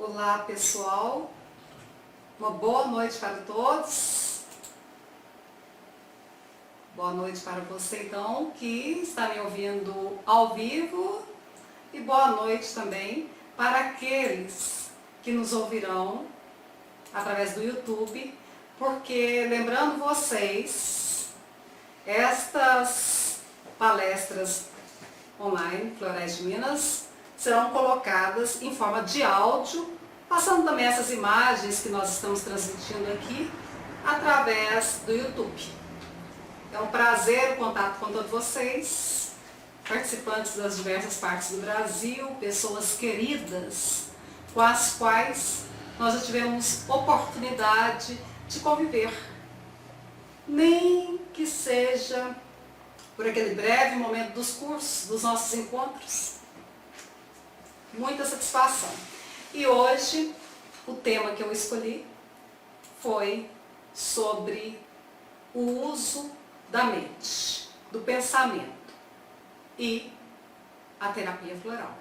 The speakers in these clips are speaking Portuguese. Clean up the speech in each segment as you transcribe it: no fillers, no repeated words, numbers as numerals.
Olá pessoal, uma boa noite para todos. Boa noite para você então que está me ouvindo ao vivo e boa noite também para aqueles que nos ouvirão através do YouTube, porque lembrando vocês, estas palestras online, Florais de Minas, serão colocadas em forma de áudio, passando também essas imagens que nós estamos transmitindo aqui através do YouTube. É um prazer o contato com todos vocês, participantes das diversas partes do Brasil, pessoas queridas com as quais nós já tivemos oportunidade de conviver, nem que seja por aquele breve momento dos cursos, dos nossos encontros. Muita satisfação. E hoje o tema que eu escolhi foi sobre o uso da mente, do pensamento e a terapia floral.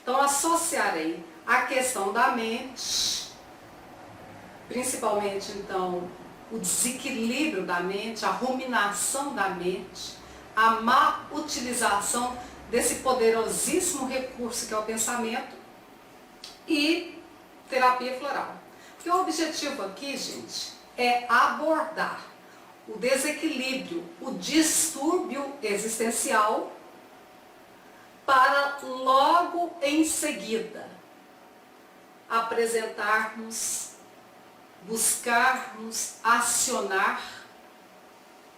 Então associarei a questão da mente, principalmente então o desequilíbrio da mente, a ruminação da mente, a má utilização desse poderosíssimo recurso que é o pensamento e terapia floral. Porque o objetivo aqui, gente, é abordar o desequilíbrio, o distúrbio existencial, para logo em seguida apresentarmos, buscarmos acionar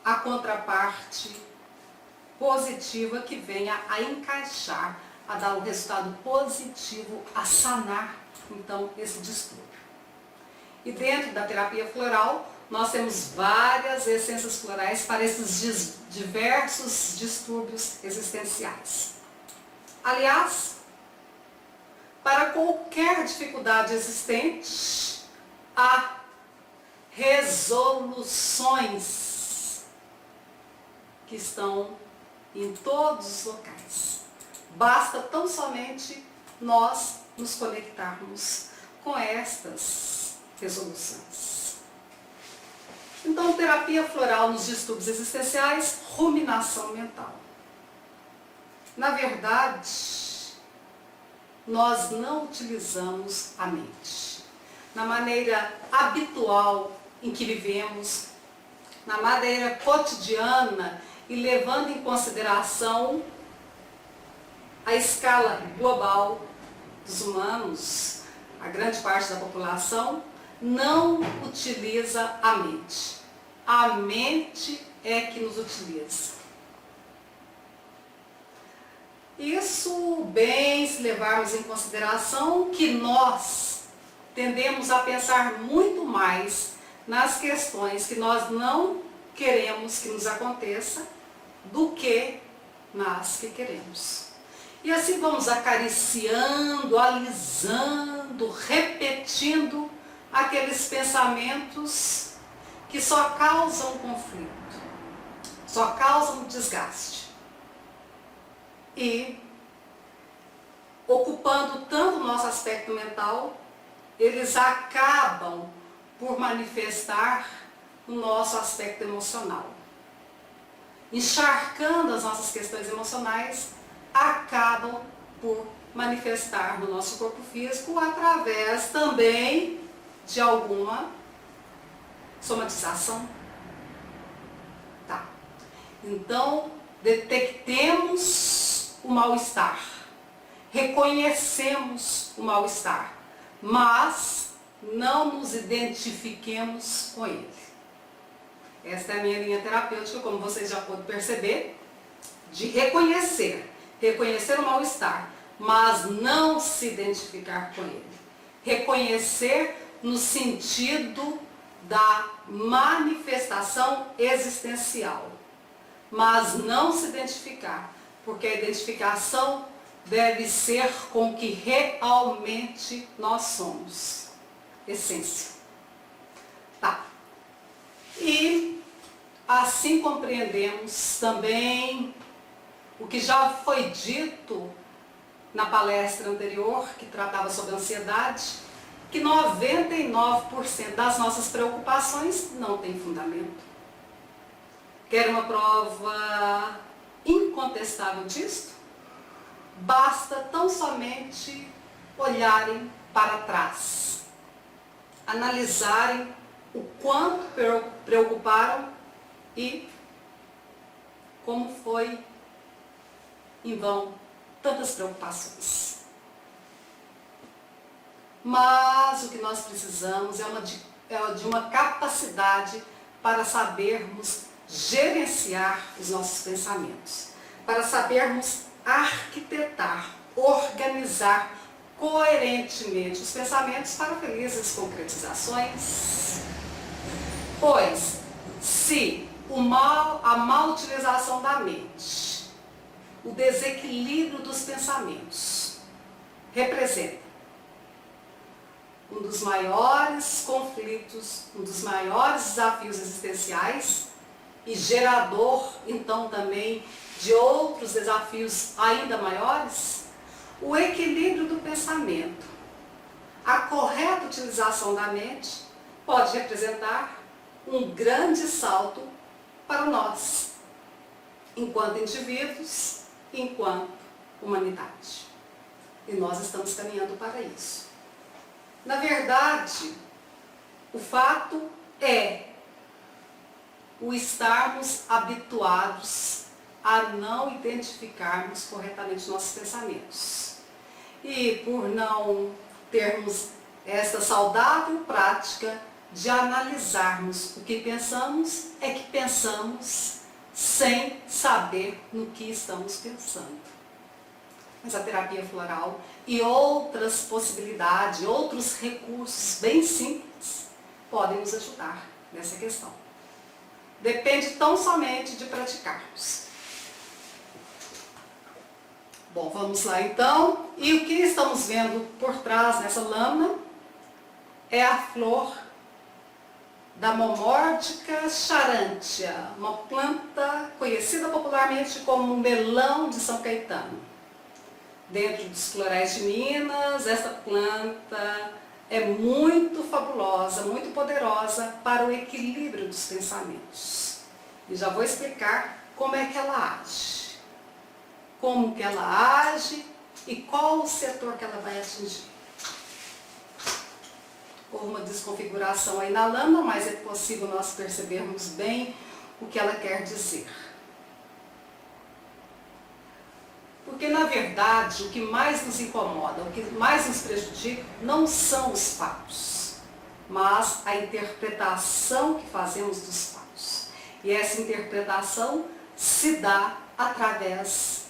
a contraparte positiva que venha a encaixar, a dar um resultado positivo, a sanar então esse distúrbio. E dentro da terapia floral nós temos várias essências florais para esses diversos distúrbios existenciais. Aliás, para qualquer dificuldade existente, há resoluções que estão em todos os locais. Basta tão somente nós nos conectarmos com estas resoluções. Então, terapia floral nos distúrbios existenciais, ruminação mental. Na verdade, nós não utilizamos a mente. Na maneira habitual em que vivemos, na maneira cotidiana, e levando em consideração a escala global dos humanos, a grande parte da população não utiliza a mente. A mente é que nos utiliza. Isso bem se levarmos em consideração que nós tendemos a pensar muito mais nas questões que nós não queremos que nos aconteça do que nas que queremos. E assim vamos acariciando, alisando, repetindo aqueles pensamentos que só causam conflito, só causam desgaste. E ocupando tanto o nosso aspecto mental, eles acabam por manifestar o nosso aspecto emocional. Encharcando as nossas questões emocionais, acabam por manifestar no nosso corpo físico através também de alguma somatização. Tá. Então, detectemos o mal-estar, reconhecemos o mal-estar, mas não nos identifiquemos com ele. Esta é a minha linha terapêutica, como vocês já podem perceber, de reconhecer o mal-estar, mas não se identificar com ele. Reconhecer no sentido da manifestação existencial, mas não se identificar, porque a identificação deve ser com o que realmente nós somos. Essência. Tá. E assim compreendemos também o que já foi dito na palestra anterior, que tratava sobre ansiedade, que 99% das nossas preocupações não tem fundamento. Quer uma prova incontestável disto? Basta tão somente olharem para trás, analisarem o quanto preocuparam e como foi em vão tantas preocupações. Mas o que nós precisamos é de uma capacidade para sabermos gerenciar os nossos pensamentos, para sabermos arquitetar, organizar coerentemente os pensamentos para felizes concretizações. Pois, se a má utilização da mente, o desequilíbrio dos pensamentos, representa um dos maiores conflitos, um dos maiores desafios existenciais e gerador, então, também de outros desafios ainda maiores, o equilíbrio do pensamento, a correta utilização da mente pode representar um grande salto para nós, enquanto indivíduos, enquanto humanidade. E nós estamos caminhando para isso. Na verdade, o fato é o estarmos habituados a não identificarmos corretamente nossos pensamentos. E por não termos essa saudável prática de analisarmos o que pensamos, é que pensamos sem saber no que estamos pensando. Mas a terapia floral e outras possibilidades, outros recursos bem simples, podem nos ajudar nessa questão. Depende tão somente de praticarmos. Bom, vamos lá então. E o que estamos vendo por trás dessa lâmina é a flor da Momórdica charantia, uma planta conhecida popularmente como melão de São Caetano. Dentro dos florais de Minas, essa planta é muito fabulosa, muito poderosa para o equilíbrio dos pensamentos. E já vou explicar como é que ela age. Como que ela age e qual o setor que ela vai atingir. Houve uma desconfiguração aí na lâmina, mas é possível nós percebermos bem o que ela quer dizer. Porque, na verdade, o que mais nos incomoda, o que mais nos prejudica, não são os fatos, mas a interpretação que fazemos dos fatos. E essa interpretação se dá através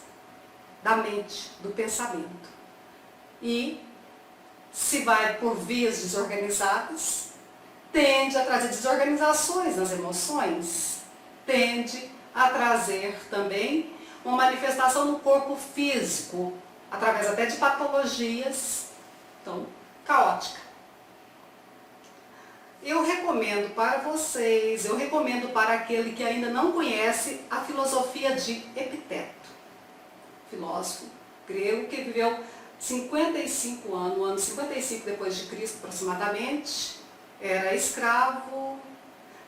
da mente, do pensamento. E se vai por vias desorganizadas, tende a trazer desorganizações nas emoções, tende a trazer também uma manifestação no corpo físico, através até de patologias, então, caótica. Eu recomendo para vocês, eu recomendo para aquele que ainda não conhece a filosofia de Epiteto, filósofo grego que viveu 55 anos, no ano 55 depois de Cristo aproximadamente, era escravo,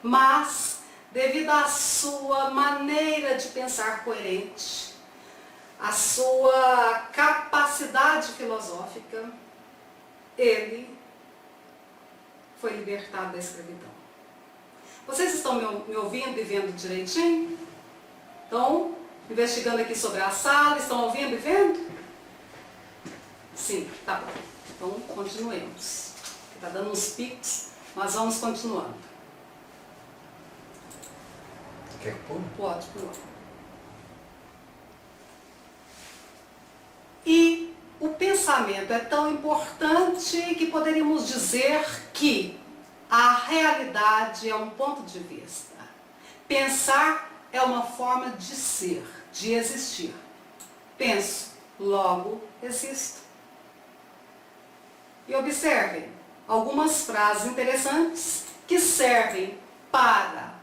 mas devido à sua maneira de pensar coerente, à sua capacidade filosófica, ele foi libertado da escravidão. Vocês estão me ouvindo e vendo direitinho? Estão investigando aqui sobre a sala, estão ouvindo e vendo? Sim, tá bom. Então, continuemos. Está dando uns picos, mas vamos continuando. Quer que pule? Pode pular. E o pensamento é tão importante que poderíamos dizer que a realidade é um ponto de vista. Pensar é uma forma de ser, de existir. Penso, logo existo. E observem algumas frases interessantes que servem para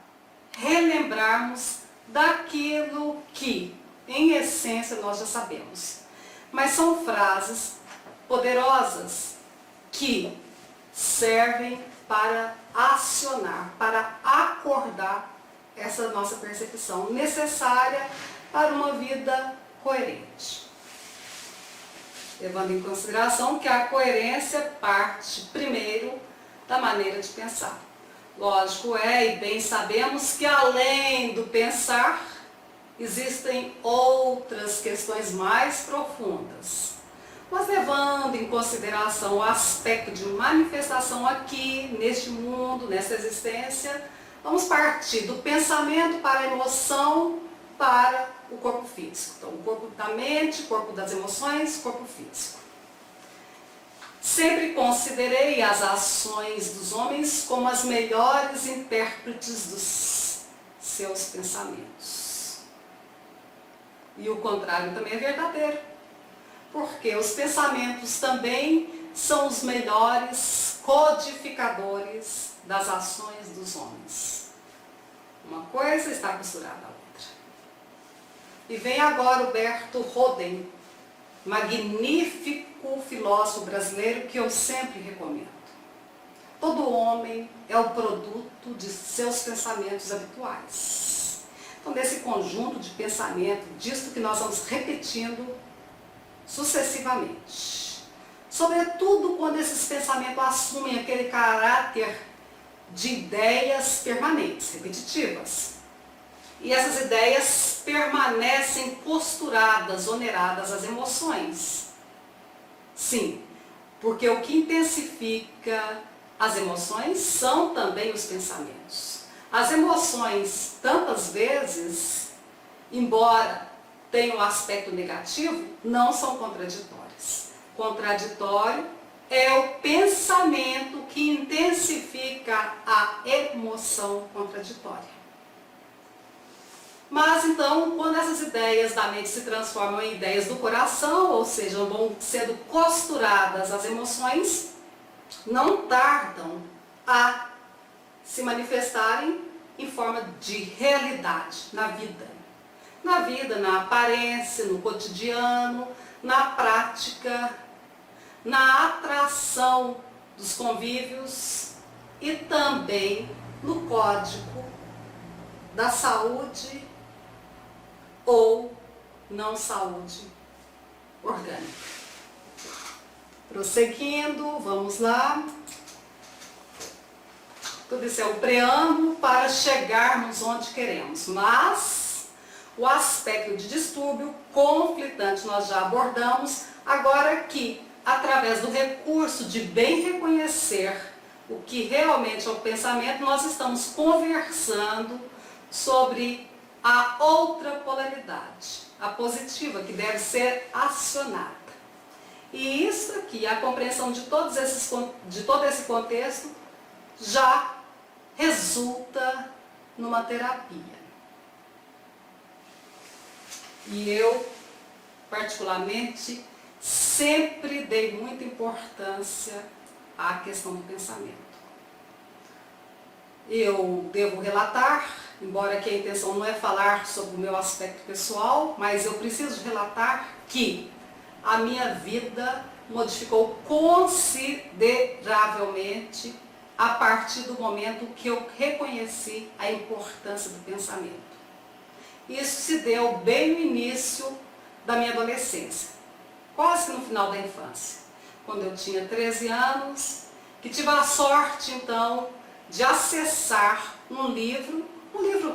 relembrarmos daquilo que, em essência, nós já sabemos. Mas são frases poderosas que servem para acionar, para acordar essa nossa percepção necessária para uma vida coerente. Levando em consideração que a coerência parte primeiro da maneira de pensar. Lógico é, e bem sabemos, que além do pensar, existem outras questões mais profundas. Mas levando em consideração o aspecto de manifestação aqui, neste mundo, nessa existência, vamos partir do pensamento para a emoção, para o corpo físico. Então, o corpo da mente, corpo das emoções, corpo físico. Sempre considerei as ações dos homens como as melhores intérpretes dos seus pensamentos. E o contrário também é verdadeiro, porque os pensamentos também são os melhores codificadores das ações dos homens. Uma coisa está costurada à outra. E vem agora o Berto Roden, magnífico filósofo brasileiro que eu sempre recomendo. Todo homem é o produto de seus pensamentos habituais. Então, desse conjunto de pensamento, disto que nós vamos repetindo sucessivamente. Sobretudo quando esses pensamentos assumem aquele caráter de ideias permanentes, repetitivas. E essas ideias permanecem costuradas, oneradas às emoções. Sim, porque o que intensifica as emoções são também os pensamentos. As emoções, tantas vezes, embora tenham um aspecto negativo, não são contraditórias. Contraditório é o pensamento que intensifica a emoção contraditória. Mas então, quando essas ideias da mente se transformam em ideias do coração, ou seja, vão sendo costuradas às emoções, não tardam a se manifestarem em forma de realidade na vida. Na vida, na aparência, no cotidiano, na prática, na atração dos convívios e também no código da saúde ou não saúde orgânica. Prosseguindo, vamos lá. Tudo isso é o preâmbulo para chegarmos onde queremos, mas o aspecto de distúrbio conflitante nós já abordamos, agora aqui, através do recurso de bem reconhecer o que realmente é o pensamento, nós estamos conversando sobre a outra polaridade, a positiva, que deve ser acionada. E isso aqui, a compreensão de todo esse contexto, já resulta numa terapia. E eu, particularmente, sempre dei muita importância à questão do pensamento. Eu devo relatar, embora que a intenção não é falar sobre o meu aspecto pessoal, mas eu preciso relatar que a minha vida modificou consideravelmente a partir do momento que eu reconheci a importância do pensamento. Isso se deu bem no início da minha adolescência, quase no final da infância, quando eu tinha 13 anos, que tive a sorte então de acessar um livro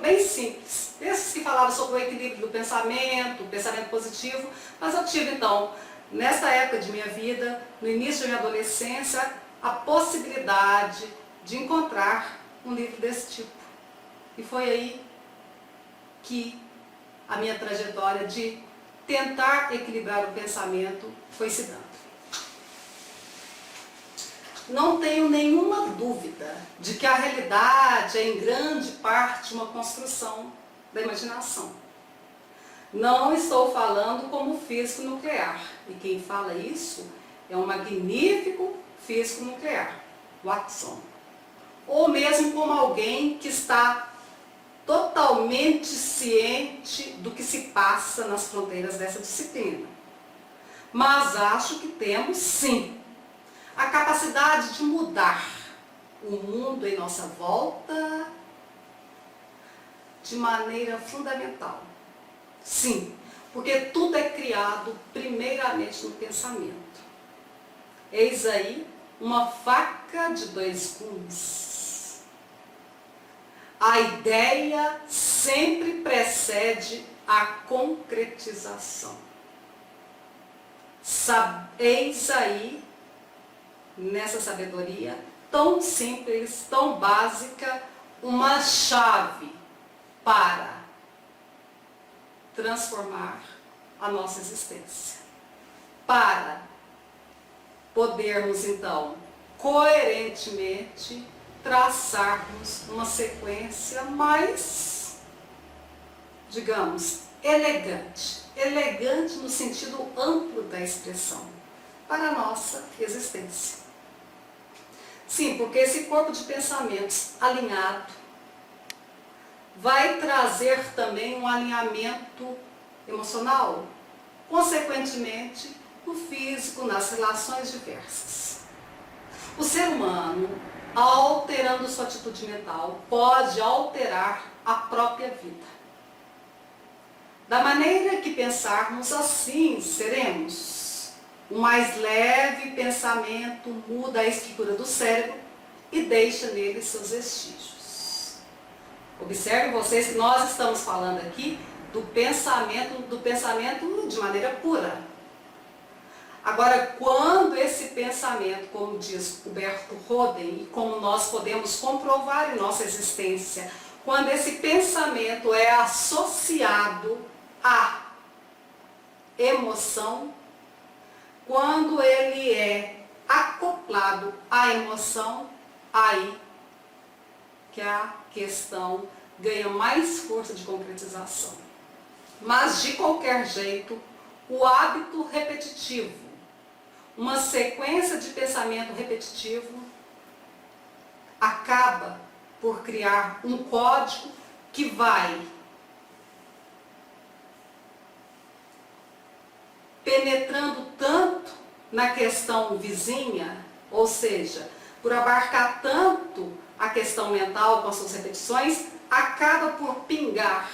bem simples, esses que falavam sobre o equilíbrio do pensamento, o pensamento positivo, mas eu tive então, nessa época de minha vida, no início da minha adolescência, a possibilidade de encontrar um livro desse tipo. E foi aí que a minha trajetória de tentar equilibrar o pensamento foi se dando. Não tenho nenhuma dúvida de que a realidade é em grande parte uma construção da imaginação. Não estou falando como físico nuclear, e quem fala isso é um magnífico físico nuclear, Watson. Ou mesmo como alguém que está totalmente ciente do que se passa nas fronteiras dessa disciplina. Mas acho que temos sim a capacidade de mudar o mundo em nossa volta de maneira fundamental. Sim, porque tudo é criado primeiramente no pensamento. Eis aí uma faca de dois gumes. A ideia sempre precede a concretização. Eis aí, nessa sabedoria tão simples, tão básica, uma chave para transformar a nossa existência. Para podermos, então, coerentemente traçarmos uma sequência mais, digamos, elegante. Elegante no sentido amplo da expressão, para a nossa existência. Sim, porque esse corpo de pensamentos alinhado vai trazer também um alinhamento emocional, consequentemente, no físico, nas relações diversas. O ser humano, alterando sua atitude mental, pode alterar a própria vida. Da maneira que pensarmos, assim seremos. O mais leve pensamento muda a estrutura do cérebro e deixa nele seus vestígios. Observem vocês que nós estamos falando aqui do pensamento de maneira pura. Agora, quando esse pensamento, como diz Huberto Roden, e como nós podemos comprovar em nossa existência, quando esse pensamento é associado à emoção, quando ele é acoplado à emoção, aí que a questão ganha mais força de concretização. Mas, de qualquer jeito, o hábito repetitivo, uma sequência de pensamento repetitivo, acaba por criar um código que vai penetrando tanto na questão vizinha, ou seja, por abarcar tanto a questão mental com as suas repetições, acaba por pingar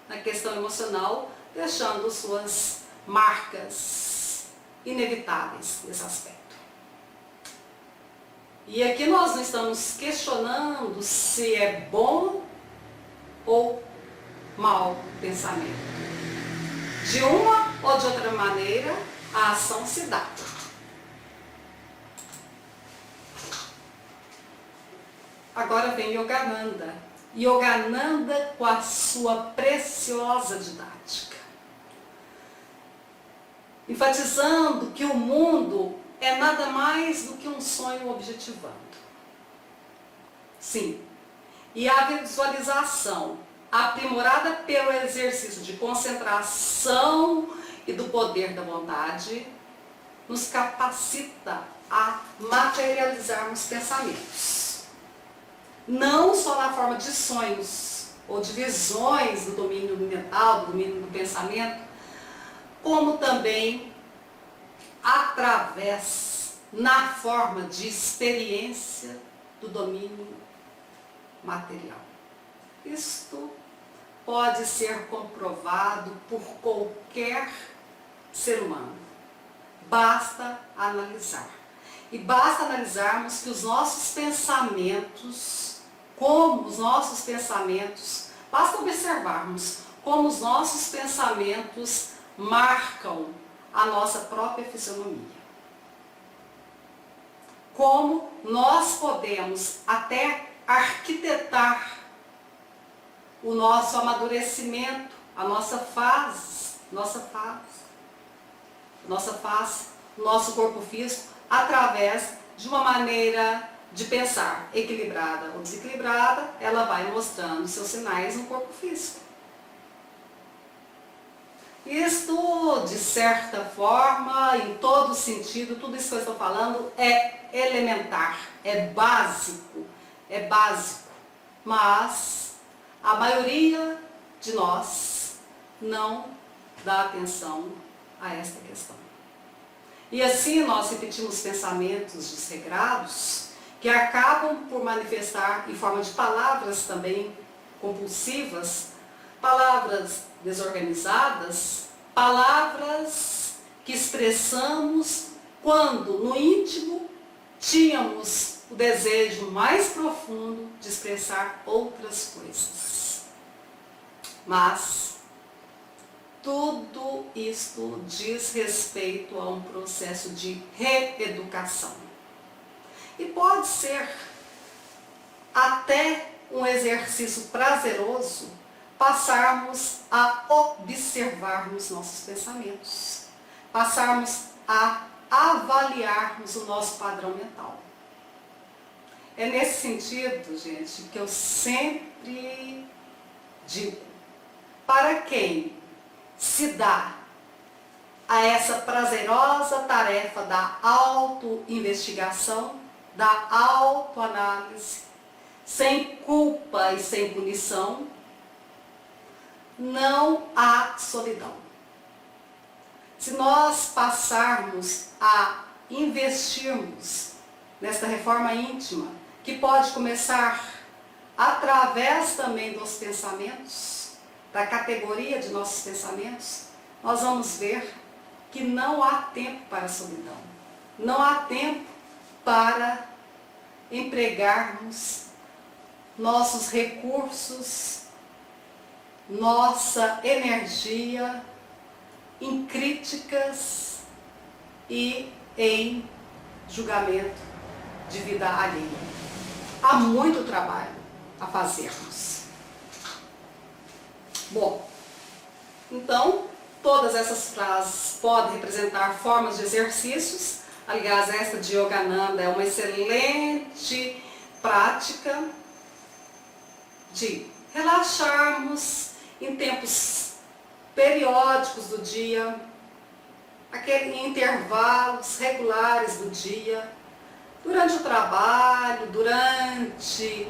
na questão emocional, deixando suas marcas inevitáveis nesse aspecto. E aqui nós não estamos questionando se é bom ou mau pensamento. De uma ou de outra maneira, a ação se dá. Agora vem Yogananda. Yogananda com a sua preciosa didática, enfatizando que o mundo é nada mais do que um sonho objetivando. Sim, e a visualização, aprimorada pelo exercício de concentração e do poder da vontade, nos capacita a materializarmos pensamentos. Não só na forma de sonhos ou de visões do domínio mental, do domínio do pensamento, como também através, na forma de experiência do domínio material. Isto pode ser comprovado por qualquer ser humano. Basta analisar. E basta analisarmos que os nossos pensamentos, basta observarmos como os nossos pensamentos marcam a nossa própria fisionomia. Como nós podemos até arquitetar o nosso amadurecimento, a nossa face, nosso corpo físico, através de uma maneira de pensar equilibrada ou desequilibrada, ela vai mostrando seus sinais no corpo físico. Isto, de certa forma, em todo sentido, tudo isso que eu estou falando é elementar, é básico, mas a maioria de nós não dá atenção a esta questão. E assim nós repetimos pensamentos desregrados que acabam por manifestar em forma de palavras também compulsivas, palavras desorganizadas, palavras que expressamos quando no íntimo tínhamos o desejo mais profundo de expressar outras coisas. Mas tudo isto diz respeito a um processo de reeducação. E pode ser até um exercício prazeroso passarmos a observarmos nossos pensamentos, passarmos a avaliarmos o nosso padrão mental. É nesse sentido, gente, que eu sempre digo, para quem se dá a essa prazerosa tarefa da autoinvestigação, da autoanálise, sem culpa e sem punição, não há solidão. Se nós passarmos a investirmos nesta reforma íntima, que pode começar através também dos pensamentos, da categoria de nossos pensamentos, nós vamos ver que não há tempo para a solidão. Não há tempo para empregarmos nossos recursos, nossa energia em críticas e em julgamento de vida alheia. Há muito trabalho a fazermos. Bom, então, todas essas frases podem representar formas de exercícios. Aliás, esta de Yogananda é uma excelente prática de relaxarmos em tempos periódicos do dia, em intervalos regulares do dia, durante o trabalho, durante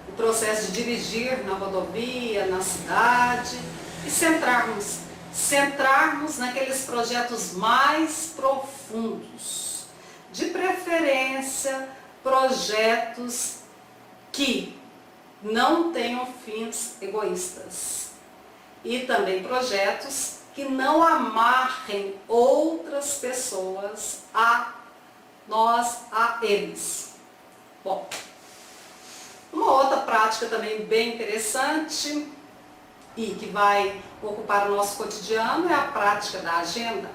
o processo de dirigir na rodovia, na cidade, e centrarmos naqueles projetos mais profundos, de preferência projetos que não tenham fins egoístas e também projetos que não amarrem outras pessoas a nós, a eles. Bom, uma outra prática também bem interessante e que vai ocupar o nosso cotidiano é a prática da agenda.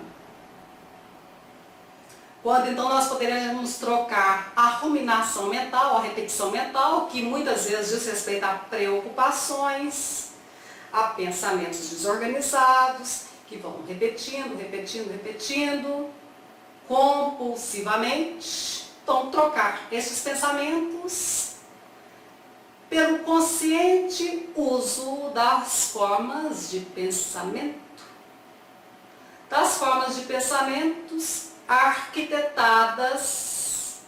Quando então nós poderemos trocar a ruminação mental, a repetição mental, que muitas vezes diz respeito a preocupações, a pensamentos desorganizados, que vão repetindo, compulsivamente. Então, trocar esses pensamentos pelo consciente uso das formas de pensamento. Das formas de pensamentos arquitetadas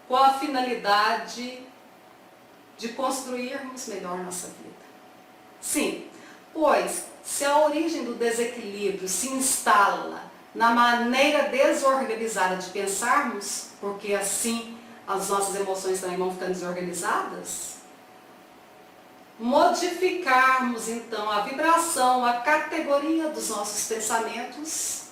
com a finalidade de construirmos melhor nossa vida. Sim, pois se a origem do desequilíbrio se instala na maneira desorganizada de pensarmos, porque assim as nossas emoções também vão ficando desorganizadas, modificarmos então a vibração, a categoria dos nossos pensamentos,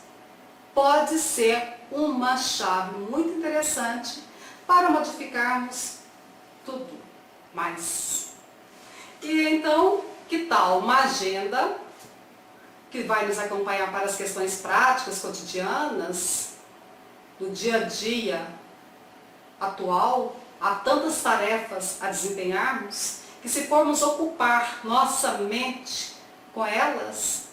pode ser uma chave muito interessante para modificarmos tudo mais. E então, que tal uma agenda que vai nos acompanhar para as questões práticas, cotidianas, do dia a dia atual? Há tantas tarefas a desempenharmos que, se formos ocupar nossa mente com elas,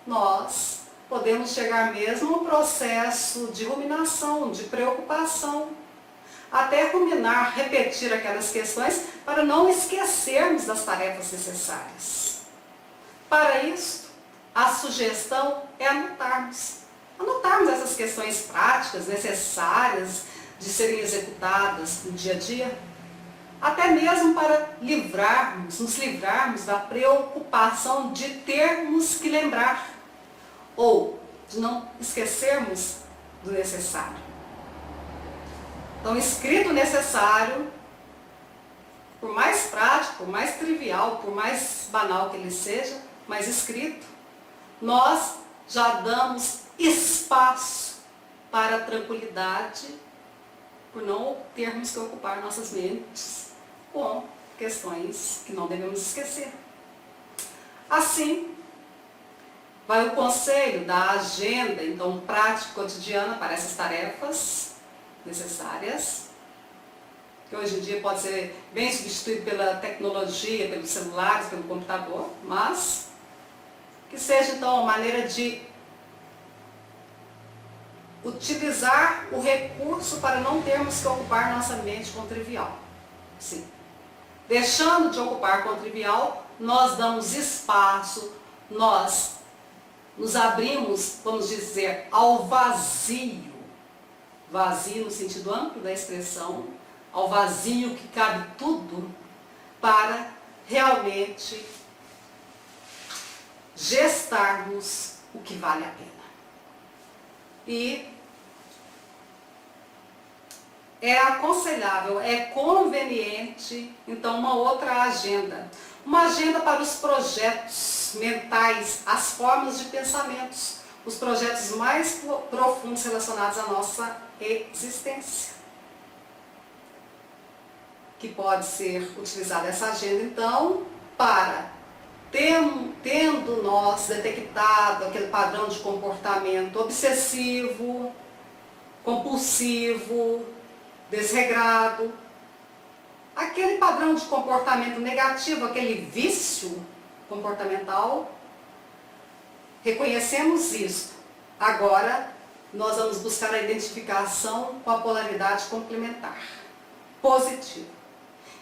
nós podemos chegar mesmo ao processo de ruminação, de preocupação, até ruminar, repetir aquelas questões para não esquecermos das tarefas necessárias. Para isso, a sugestão é anotarmos essas questões práticas necessárias de serem executadas no dia a dia, até mesmo para nos livrarmos da preocupação de termos que lembrar, ou de não esquecermos do necessário. Então, escrito necessário, por mais prático, por mais trivial, por mais banal que ele seja, mas escrito, nós já damos espaço para a tranquilidade, por não termos que ocupar nossas mentes com questões que não devemos esquecer. Assim, vai o conselho da agenda, então, prática cotidiana para essas tarefas necessárias, que hoje em dia pode ser bem substituído pela tecnologia, pelos celulares, pelo computador, mas que seja, então, uma maneira de utilizar o recurso para não termos que ocupar nossa mente com o trivial. Sim. Deixando de ocupar com o trivial, nós damos espaço, nós nos abrimos, vamos dizer, ao vazio. Vazio no sentido amplo da expressão, ao vazio que cabe tudo, para realmente gestarmos o que vale a pena. E é aconselhável, é conveniente, então, uma outra agenda. Uma agenda para os projetos mentais, as formas de pensamentos, os projetos mais profundos relacionados à nossa existência. Que pode ser utilizada essa agenda, então, para, tendo nós detectado aquele padrão de comportamento obsessivo, compulsivo, desregrado, aquele padrão de comportamento negativo, aquele vício comportamental, reconhecemos isso. Agora, nós vamos buscar a identificação com a polaridade complementar, positiva.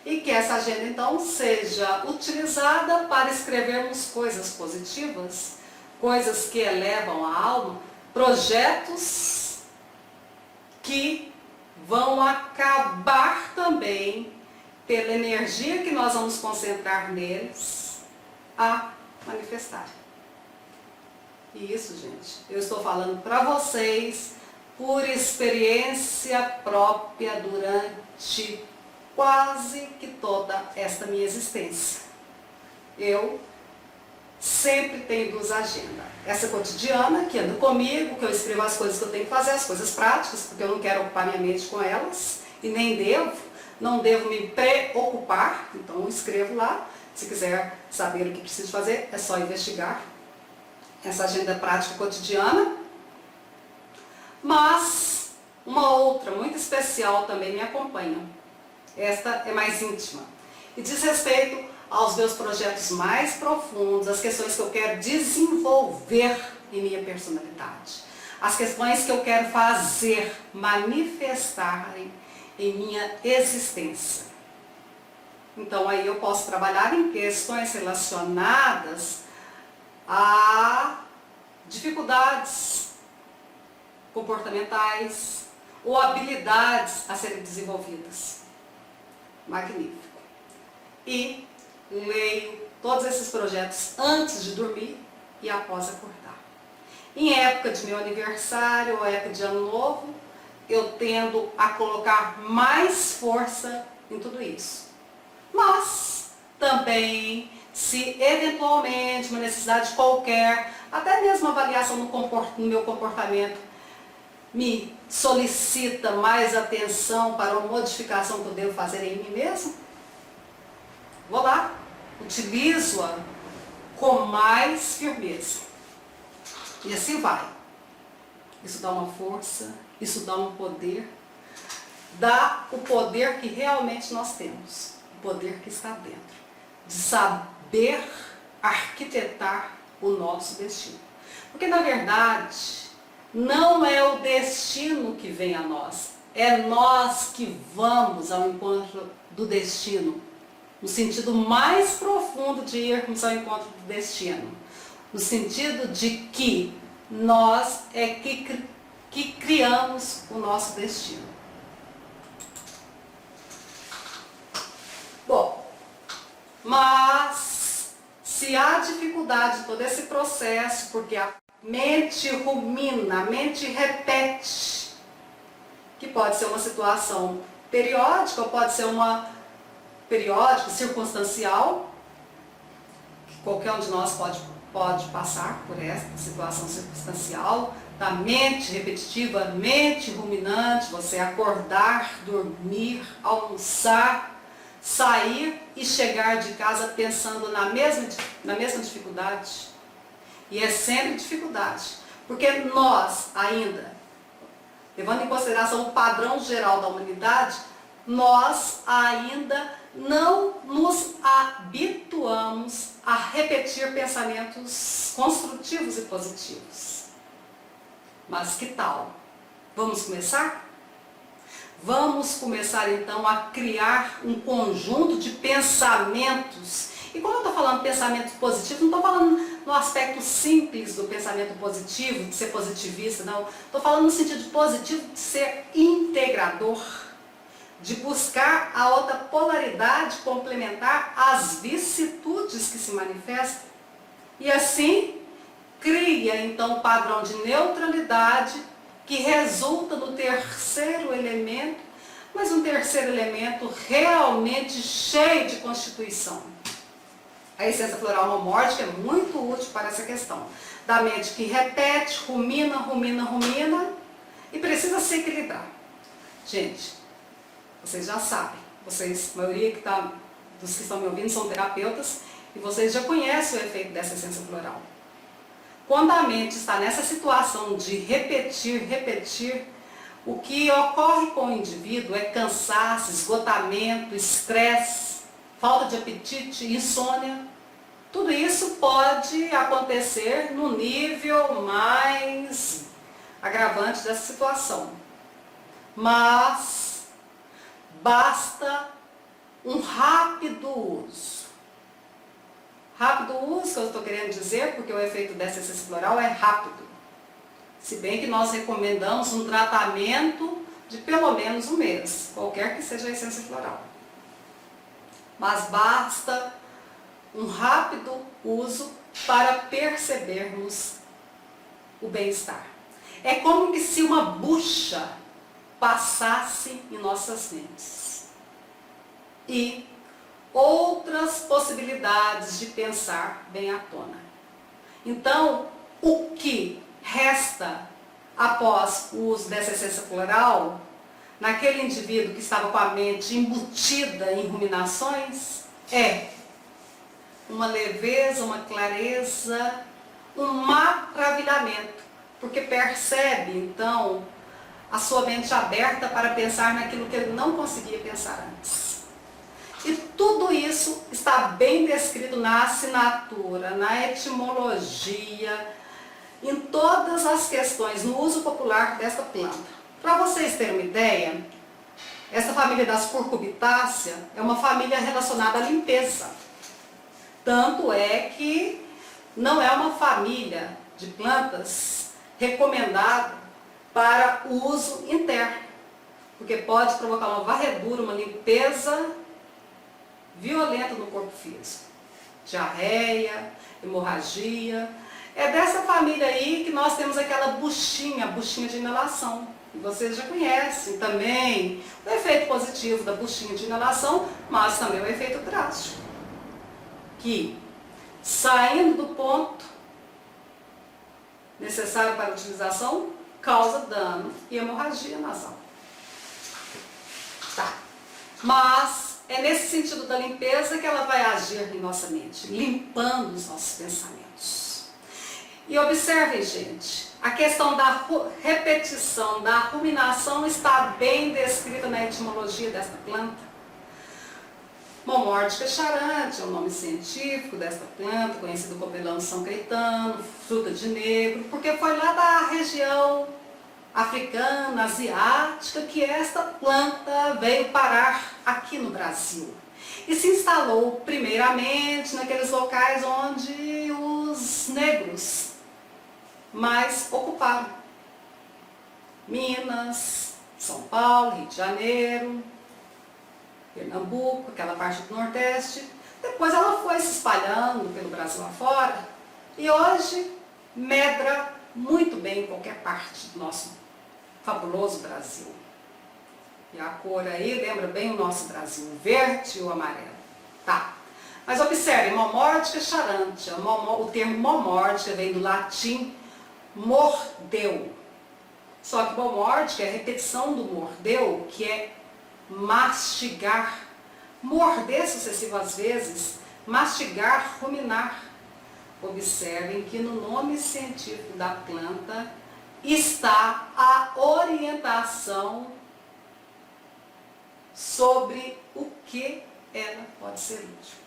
E que essa agenda, então, seja utilizada para escrevermos coisas positivas, coisas que elevam a alma, projetos que vão acabar também, pela energia que nós vamos concentrar neles, a manifestar. E isso, gente, eu estou falando para vocês por experiência própria durante quase que toda esta minha existência. Eu sempre tenho duas agendas. Essa cotidiana, que anda comigo, que eu escrevo as coisas que eu tenho que fazer, as coisas práticas, porque eu não quero ocupar minha mente com elas, e nem não devo me preocupar, então eu escrevo lá. Se quiser saber o que preciso fazer, é só investigar. Essa agenda prática cotidiana. Mas uma outra muito especial também me acompanha. Esta é mais íntima e diz respeito aos meus projetos mais profundos, as questões que eu quero desenvolver em minha personalidade, as questões que eu quero fazer manifestarem em minha existência. Então aí eu posso trabalhar em questões relacionadas a dificuldades comportamentais ou habilidades a serem desenvolvidas. Magnífico. E leio todos esses projetos antes de dormir e após acordar. Em época de meu aniversário ou época de ano novo, eu tendo a colocar mais força em tudo isso. Mas também, se eventualmente uma necessidade qualquer, até mesmo avaliação no meu comportamento, me solicita mais atenção para uma modificação que eu devo fazer em mim mesmo, vou lá, utilizo-a com mais firmeza. E assim vai. Isso dá uma força, isso dá um poder, dá o poder que realmente nós temos, o poder que está dentro, de saber arquitetar o nosso destino. Porque, na verdade, não é o destino que vem a nós, é nós que vamos ao encontro do destino, no sentido mais profundo de irmos ao encontro do destino, no sentido de que nós é que criamos o nosso destino. Bom, mas se há dificuldade em todo esse processo, porque mente rumina, mente repete, que pode ser uma situação periódica ou pode ser uma periódica, circunstancial, que qualquer um de nós pode passar por essa situação circunstancial, da mente repetitiva, mente ruminante, você acordar, dormir, almoçar, sair e chegar de casa pensando na mesma dificuldade. E é sempre dificuldade, porque nós ainda, levando em consideração o padrão geral da humanidade, nós ainda não nos habituamos a repetir pensamentos construtivos e positivos. Mas que tal? Vamos começar? Vamos começar então a criar um conjunto de pensamentos. E quando eu estou falando pensamento positivo, não estou falando no aspecto simples do pensamento positivo, de ser positivista, não. Estou falando no sentido positivo de ser integrador, de buscar a outra polaridade complementar às vicissitudes que se manifestam. E assim, cria então um padrão de neutralidade que resulta no terceiro elemento, mas um terceiro elemento realmente cheio de constituição. A essência floral homomórfica é muito útil para essa questão. Da mente que repete, rumina, rumina, rumina e precisa se equilibrar. Gente, vocês já sabem, a maioria dos que estão me ouvindo são terapeutas e vocês já conhecem o efeito dessa essência floral. Quando a mente está nessa situação de repetir, o que ocorre com o indivíduo é cansaço, esgotamento, estresse, falta de apetite, insônia. Tudo isso pode acontecer no nível mais agravante dessa situação. Mas basta um rápido uso. Rápido uso, que eu estou querendo dizer, porque o efeito dessa essência floral é rápido. Se bem que nós recomendamos um tratamento de pelo menos um mês, qualquer que seja a essência floral. Mas basta um rápido uso para percebermos o bem-estar. É como que se uma bucha passasse em nossas mentes. E outras possibilidades de pensar bem à tona. Então, o que resta após o uso dessa essência floral, naquele indivíduo que estava com a mente embutida em ruminações, é uma leveza, uma clareza, um maravilhamento, porque percebe, então, a sua mente aberta para pensar naquilo que ele não conseguia pensar antes. E tudo isso está bem descrito na assinatura, na etimologia, em todas as questões, no uso popular desta planta. Para vocês terem uma ideia, essa família das Cucurbitaceae é uma família relacionada à limpeza. Tanto é que não é uma família de plantas recomendada para uso interno, porque pode provocar uma varredura, uma limpeza violenta no corpo físico. Diarreia, hemorragia. É dessa família aí que nós temos aquela buchinha de inalação. E vocês já conhecem também o efeito positivo da buchinha de inalação, mas também o efeito drástico. Que, saindo do ponto necessário para a utilização, causa dano e hemorragia nasal. Tá. Mas é nesse sentido da limpeza que ela vai agir em nossa mente, limpando os nossos pensamentos. E observem, gente, a questão da repetição, da ruminação está bem descrita na etimologia desta planta. Momórdica charante é o nome científico desta planta, conhecido como melão de São Caetano, fruta de negro, porque foi lá da região africana, asiática, que esta planta veio parar aqui no Brasil. E se instalou primeiramente naqueles locais onde os negros mais ocuparam. Minas, São Paulo, Rio de Janeiro, Pernambuco, aquela parte do Nordeste. Depois ela foi se espalhando pelo Brasil afora e hoje medra muito bem em qualquer parte do nosso fabuloso Brasil. E a cor aí lembra bem o nosso Brasil, o verde e o amarelo. Tá. Mas observe, momórdica charantia. O termo momórdica vem do latim mordeu. Só que momórdica é a repetição do mordeu, que é mastigar. Morder sucessivas vezes, mastigar, ruminar. Observem que no nome científico da planta está a orientação sobre o que ela pode ser útil.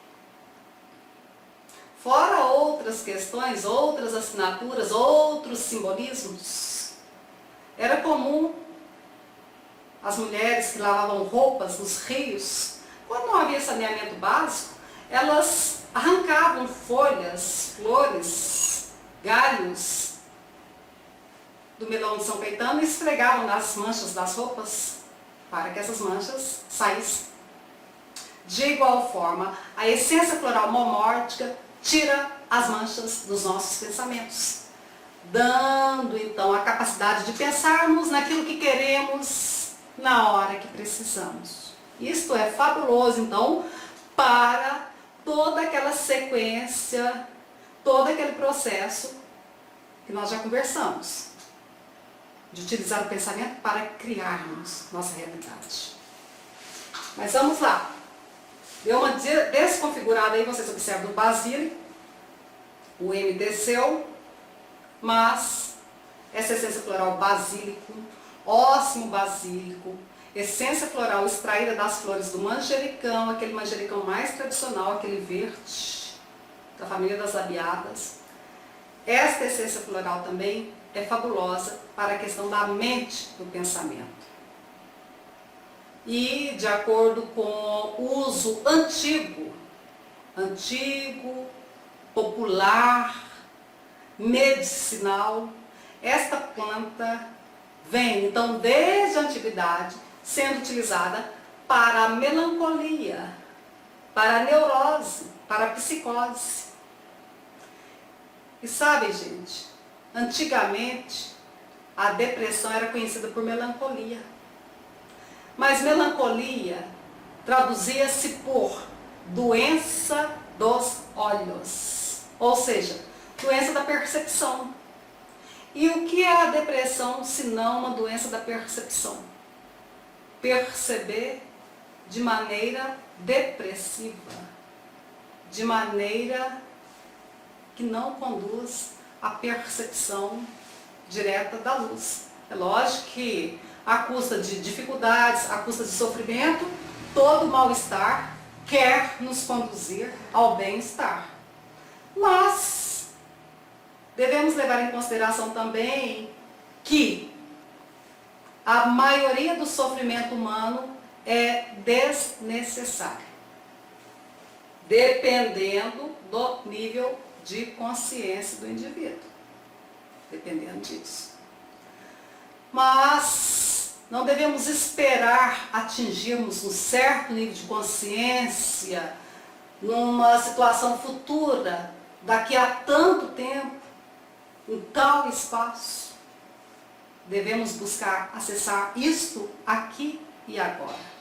Fora outras questões, outras assinaturas, outros simbolismos, era comum as mulheres que lavavam roupas nos rios, quando não havia saneamento básico, elas arrancavam folhas, flores, galhos do melão de São Caetano e esfregavam nas manchas das roupas para que essas manchas saíssem. De igual forma, a essência floral momórdica tira as manchas dos nossos pensamentos, dando então a capacidade de pensarmos naquilo que queremos na hora que precisamos. Isto é fabuloso então para toda aquela sequência, todo aquele processo que nós já conversamos, de utilizar o pensamento para criarmos nossa realidade. Mas vamos lá. Deu uma desconfigurada aí, vocês observam o basílico, o M desceu, mas essa essência floral basílico, ósimo basílico, essência floral extraída das flores do manjericão, aquele manjericão mais tradicional, aquele verde, da família das labiadas. Esta essência floral também é fabulosa para a questão da mente do pensamento. E de acordo com o uso antigo, popular, medicinal, esta planta vem, então, desde a antiguidade, sendo utilizada para a melancolia, para a neurose, para a psicose. E sabe, gente, antigamente a depressão era conhecida por melancolia. Mas melancolia traduzia-se por doença dos olhos, ou seja, doença da percepção. E o que é a depressão se não uma doença da percepção? Perceber de maneira depressiva, de maneira que não conduz à percepção direta da luz. É lógico que à custa de dificuldades, à custa de sofrimento, todo mal-estar quer nos conduzir ao bem-estar. Mas devemos levar em consideração também que a maioria do sofrimento humano é desnecessário, dependendo do nível de consciência do indivíduo, dependendo disso. Mas não devemos esperar atingirmos um certo nível de consciência numa situação futura, daqui a tanto tempo, em tal espaço. Devemos buscar acessar isto aqui e agora.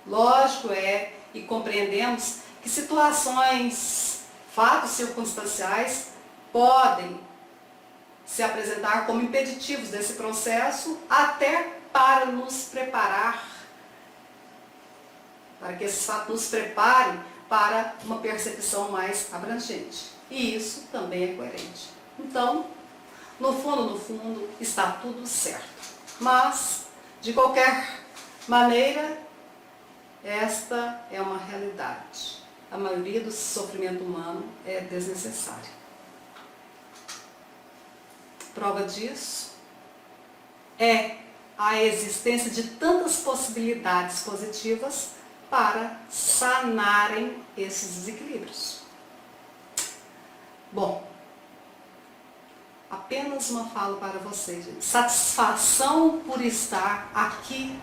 Lógico é, e compreendemos que situações, fatos circunstanciais podem se apresentar como impeditivos desse processo, até para nos preparar, para que esses fatos nos preparem para uma percepção mais abrangente. E isso também é coerente. Então, no fundo, está tudo certo. Mas, de qualquer maneira, esta é uma realidade. A maioria do sofrimento humano é desnecessário. Prova disso é a existência de tantas possibilidades positivas para sanarem esses desequilíbrios. Bom, apenas uma fala para vocês, gente. Satisfação por estar aqui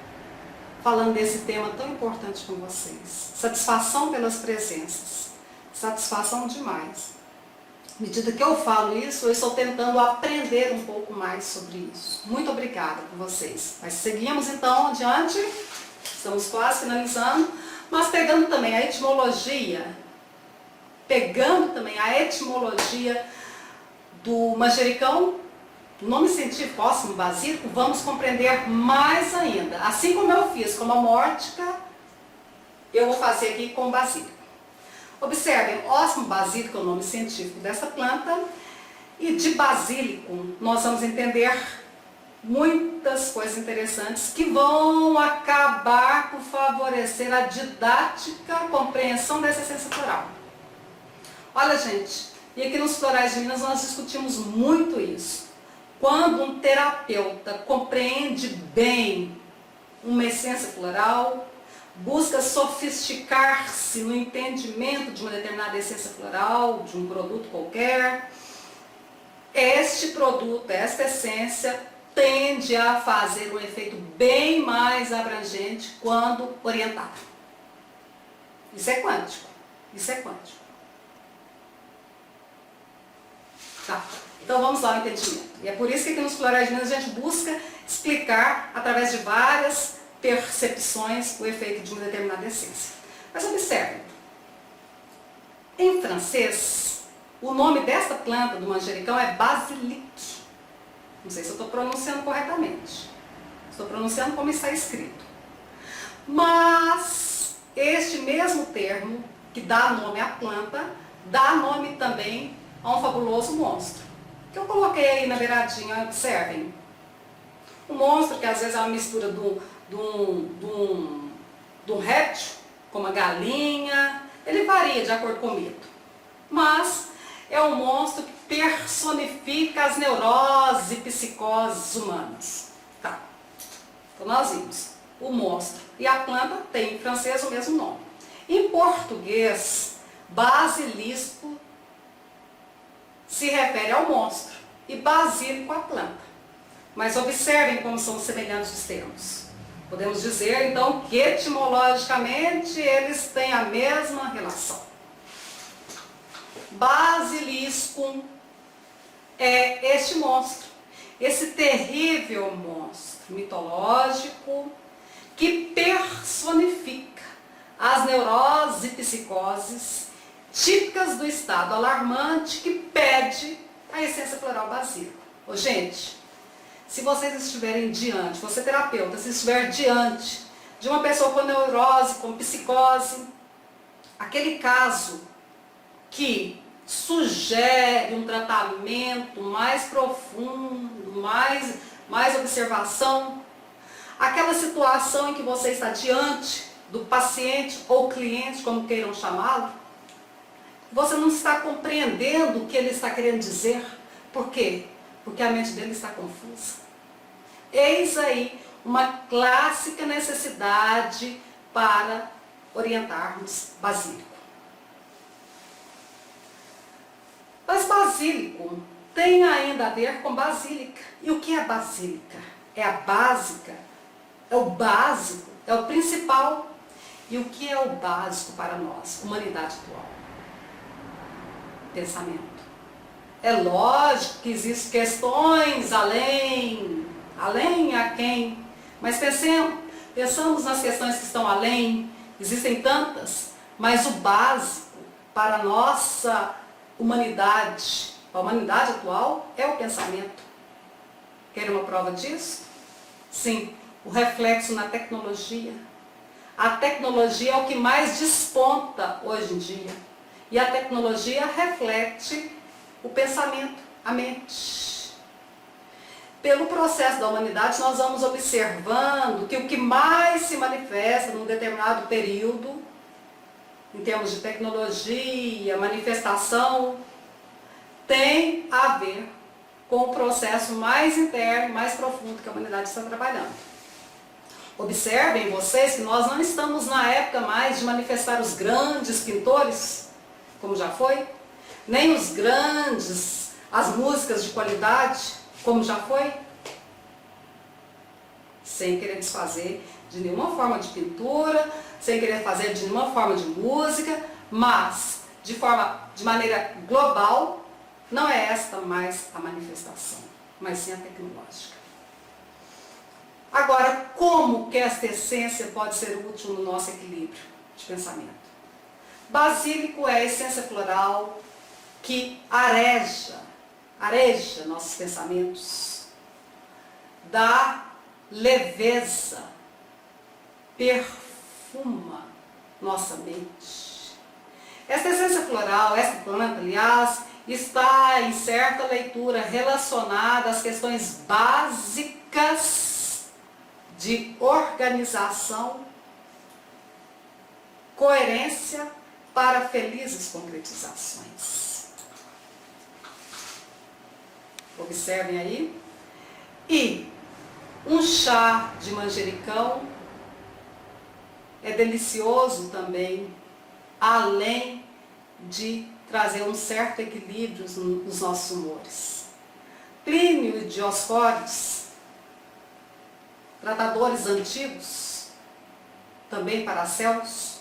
falando desse tema tão importante com vocês. Satisfação pelas presenças. Satisfação demais. À medida que eu falo isso, eu estou tentando aprender um pouco mais sobre isso. Muito obrigada por vocês. Mas seguimos então adiante, estamos quase finalizando, mas pegando também a etimologia do manjericão, do nome científico ósmo basílico, vamos compreender mais ainda. Assim como eu fiz com a mórtica, eu vou fazer aqui com o basílico. Observem, ósmo basílico é o nome científico dessa planta, e de basílico nós vamos entender muitas coisas interessantes que vão acabar por favorecer a didática, a compreensão dessa essência floral. Olha, gente, e aqui nos Florais de Minas nós discutimos muito isso. Quando um terapeuta compreende bem uma essência floral, busca sofisticar-se no entendimento de uma determinada essência floral, de um produto qualquer, este produto, esta essência, tende a fazer um efeito bem mais abrangente quando orientado. Isso é quântico. Isso é quântico. Tá. Então vamos lá ao entendimento. E é por isso que aqui nos Florais de Minas a gente busca explicar, através de várias percepções, o efeito de uma determinada essência. Mas observe, em francês, o nome desta planta do manjericão é basilic. Não sei se eu estou pronunciando corretamente. Estou pronunciando como está escrito. Mas este mesmo termo, que dá nome à planta, dá nome também a um fabuloso monstro, que eu coloquei aí na beiradinha, observem. Um monstro que às vezes é uma mistura de um réptil, como a galinha, ele varia de acordo com o mito. Mas é um monstro que personifica as neuroses e psicoses humanas. Tá. Então nós vimos o monstro. E a planta tem em francês o mesmo nome. Em português, basilisco se refere ao monstro e basílico à planta. Mas observem como são semelhantes os termos. Podemos dizer, então, que etimologicamente eles têm a mesma relação. Basilisco é este monstro, esse terrível monstro mitológico que personifica as neuroses e psicoses típicas do estado alarmante que pede a essência floral basílico. Ô, gente, se vocês estiverem diante, você terapeuta, se estiver diante de uma pessoa com neurose, com psicose, aquele caso que sugere um tratamento mais profundo, mais observação, aquela situação em que você está diante do paciente ou cliente, como queiram chamá-lo, você não está compreendendo o que ele está querendo dizer. Por quê? Porque a mente dele está confusa. Eis aí uma clássica necessidade para orientarmos basílico. Mas basílico tem ainda a ver com basílica. E o que é basílica? É a básica, é o básico, é o principal. E o que é o básico para nós, humanidade atual? Pensamento. É lógico que existem questões além a quem, mas pensamos nas questões que estão além, existem tantas, mas o básico para a nossa humanidade, a humanidade atual, é o pensamento. Querem uma prova disso? Sim, o reflexo na tecnologia. A tecnologia é o que mais desponta hoje em dia. E a tecnologia reflete o pensamento, a mente. Pelo processo da humanidade, nós vamos observando que o que mais se manifesta num determinado período, em termos de tecnologia, manifestação, tem a ver com o processo mais interno, mais profundo que a humanidade está trabalhando. Observem vocês que nós não estamos na época mais de manifestar os grandes pintores, como já foi, nem os grandes, as músicas de qualidade, como já foi, sem querer desfazer de nenhuma forma de pintura, sem querer fazer de nenhuma forma de música, mas de maneira global, não é esta mais a manifestação, mas sim a tecnológica. Agora, como que esta essência pode ser útil no nosso equilíbrio de pensamento? Basílico é a essência floral que areja nossos pensamentos, dá leveza, perfuma nossa mente. Esta essência floral, esta planta, aliás, está em certa leitura relacionada às questões básicas de organização, coerência para felizes concretizações. Observem aí. E um chá de manjericão é delicioso também, além de trazer um certo equilíbrio nos nossos humores. Plínio e Dioscórides, tratadores antigos, também Paracéus,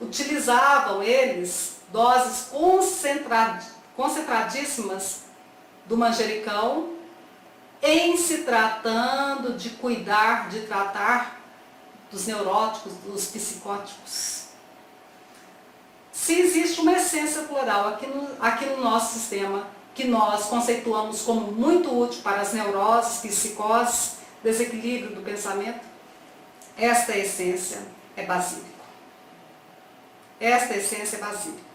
utilizavam eles doses concentradíssimas do manjericão em se tratando de cuidar, de tratar dos neuróticos, dos psicóticos. Se existe uma essência floral aqui no nosso sistema, que nós conceituamos como muito útil para as neuroses, psicoses, desequilíbrio do pensamento, esta essência é basílico. Esta essência é basílico.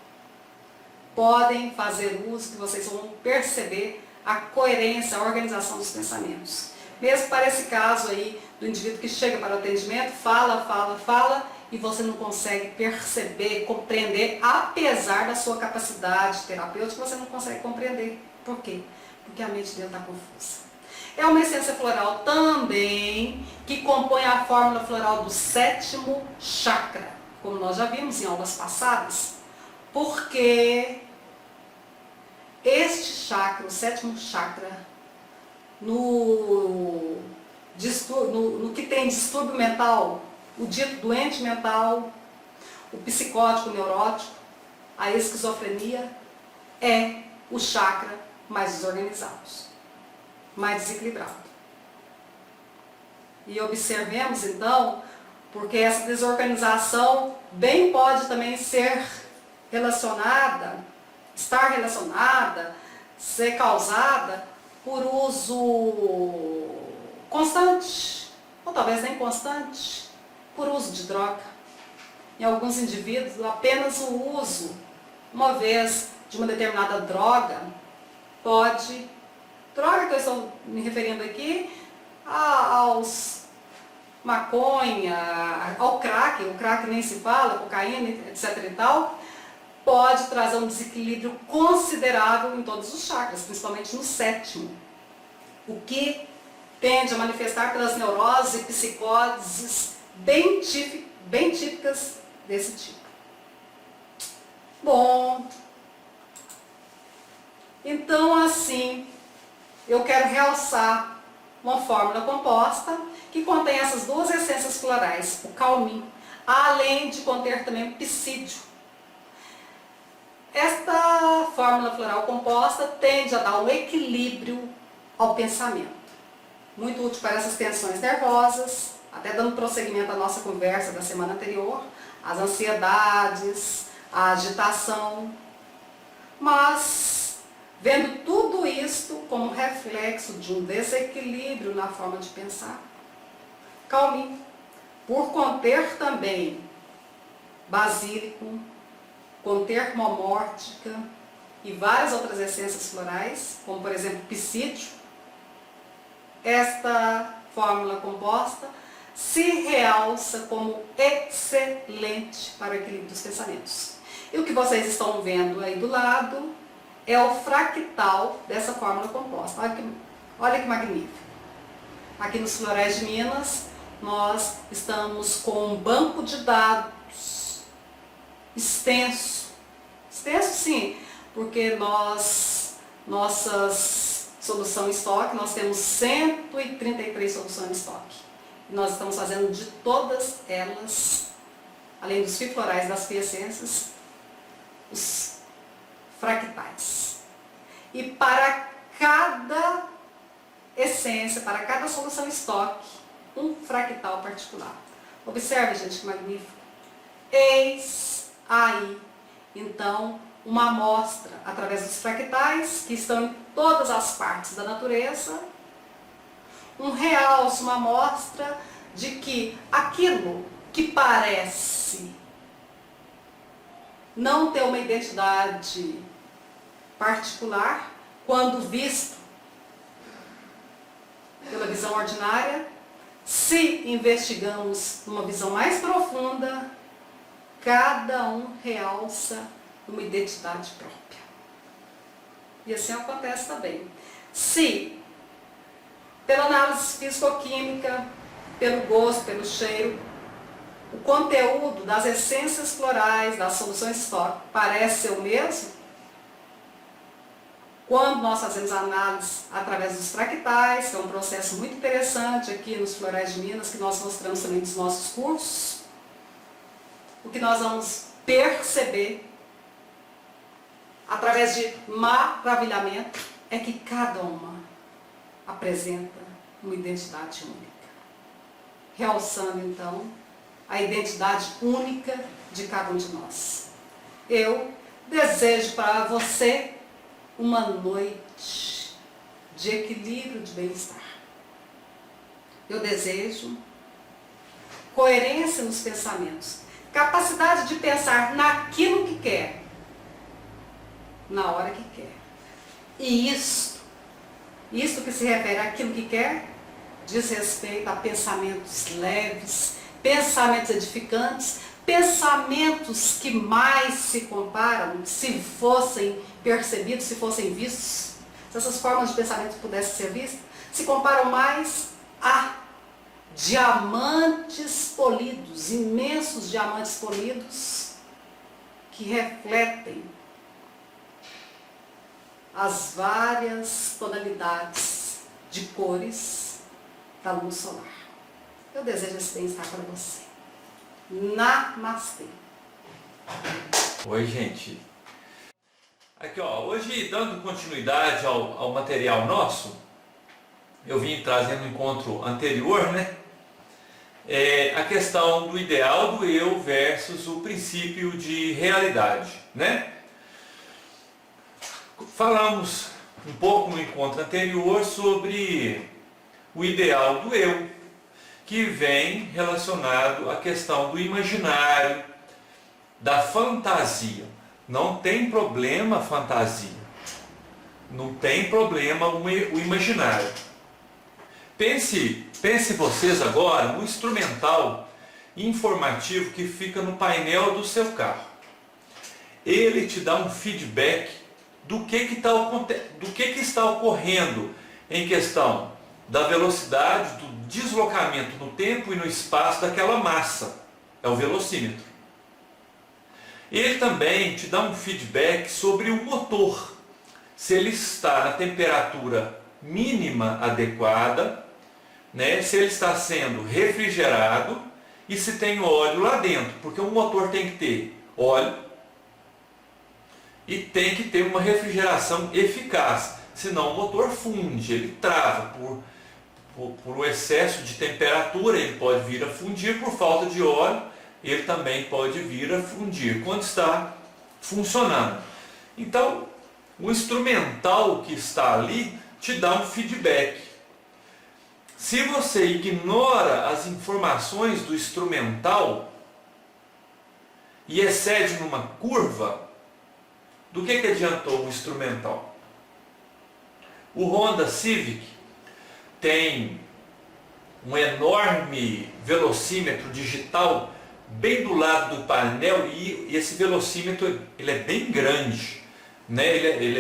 Podem fazer uso que vocês vão perceber a coerência, a organização dos pensamentos. Mesmo para esse caso aí do indivíduo que chega para o atendimento, fala, e você não consegue perceber, compreender, apesar da sua capacidade terapêutica, você não consegue compreender. Por quê? Porque a mente dele está confusa. É uma essência floral também que compõe a fórmula floral do 7º chakra, como nós já vimos em aulas passadas, porque este chakra, o 7º chakra, no que tem distúrbio mental, o dito doente mental, o psicótico, o neurótico, a esquizofrenia, é o chakra mais desorganizado, mais desequilibrado. E observemos então, porque essa desorganização bem pode também ser relacionada, estar relacionada, ser causada por uso constante, ou talvez nem constante, por uso de droga. Em alguns indivíduos, apenas o uso, uma vez, de uma determinada droga, pode... Droga que eu estou me referindo aqui, aos maconha, ao crack, o crack nem se fala, cocaína, etc e tal, pode trazer um desequilíbrio considerável em todos os chakras, principalmente no 7º, o que tende a manifestar pelas neuroses e psicoses bem típicas desse tipo. Bom, então assim, eu quero realçar uma fórmula composta que contém essas duas essências florais, o calmim, além de conter também o psídio. Esta fórmula floral composta tende a dar um equilíbrio ao pensamento, muito útil para essas tensões nervosas, até dando prosseguimento à nossa conversa da semana anterior, as ansiedades, a agitação, mas vendo tudo isto como reflexo de um desequilíbrio na forma de pensar, calmim, por conter também basílico, conter momórtica e várias outras essências florais, como por exemplo psídio, esta fórmula composta se realça como excelente para o equilíbrio dos pensamentos. E o que vocês estão vendo aí do lado é o fractal dessa fórmula composta. Olha que magnífico. Aqui nos Florais de Minas, nós estamos com um banco de dados extenso. Extenso sim, porque nossas solução em estoque, nós temos 133 soluções em estoque. E nós estamos fazendo de todas elas, além dos fitorais das quiescências, os fractais. e para cada essência, para cada solução estoque, um fractal particular. Observe, gente, que magnífico. Eis aí, então, uma amostra através dos fractais que estão em todas as partes da natureza, um realce, uma amostra de que aquilo que parece não ter uma identidade particular, quando visto pela visão ordinária, se investigamos numa visão mais profunda, cada um realça uma identidade própria. E assim acontece também. Se, pela análise físico-química, pelo gosto, pelo cheiro, o conteúdo das essências florais, das soluções estoque, parece ser o mesmo, quando nós fazemos análise através dos fractais, que é um processo muito interessante aqui nos Florais de Minas, que nós mostramos também nos nossos cursos, o que nós vamos perceber através de maravilhamento é que cada uma apresenta uma identidade única, realçando então a identidade única de cada um de nós. Eu desejo para você uma noite de equilíbrio, de bem-estar. Eu desejo coerência nos pensamentos, capacidade de pensar naquilo que quer, na hora que quer. E isto que se refere àquilo que quer, diz respeito a pensamentos leves, pensamentos edificantes, pensamentos que mais se comparam, se fossem percebidos, se fossem vistos, se essas formas de pensamento pudessem ser vistas, se comparam mais a diamantes polidos, imensos diamantes polidos, que refletem as várias tonalidades de cores da luz solar. Eu desejo esse bem-estar para você. Namastê. Oi, gente. Aqui, ó, hoje, dando continuidade ao material nosso, eu vim trazendo no encontro anterior, né? A questão do ideal do eu versus o princípio de realidade, né? Falamos um pouco no encontro anterior sobre o ideal do eu, que vem relacionado à questão do imaginário, da fantasia. Não tem problema a fantasia, não tem problema o imaginário. Pense vocês agora no instrumental informativo que fica no painel do seu carro. Ele te dá um feedback do que está ocorrendo em questão da velocidade, do deslocamento no tempo e no espaço daquela massa. É o velocímetro. Ele também te dá um feedback sobre o motor. Se ele está na temperatura mínima adequada, né? Se ele está sendo refrigerado e se tem óleo lá dentro. Porque o motor tem que ter óleo e tem que ter uma refrigeração eficaz. Senão o motor funde, ele trava por excesso de temperatura, ele pode vir a fundir. Por falta de óleo, ele também pode vir a fundir quando está funcionando. Então, o instrumental que está ali te dá um feedback. Se você ignora as informações do instrumental e excede numa curva, do que adiantou o instrumental? O Honda Civic tem um enorme velocímetro digital bem do lado do painel e esse velocímetro ele é bem grande, né? Ele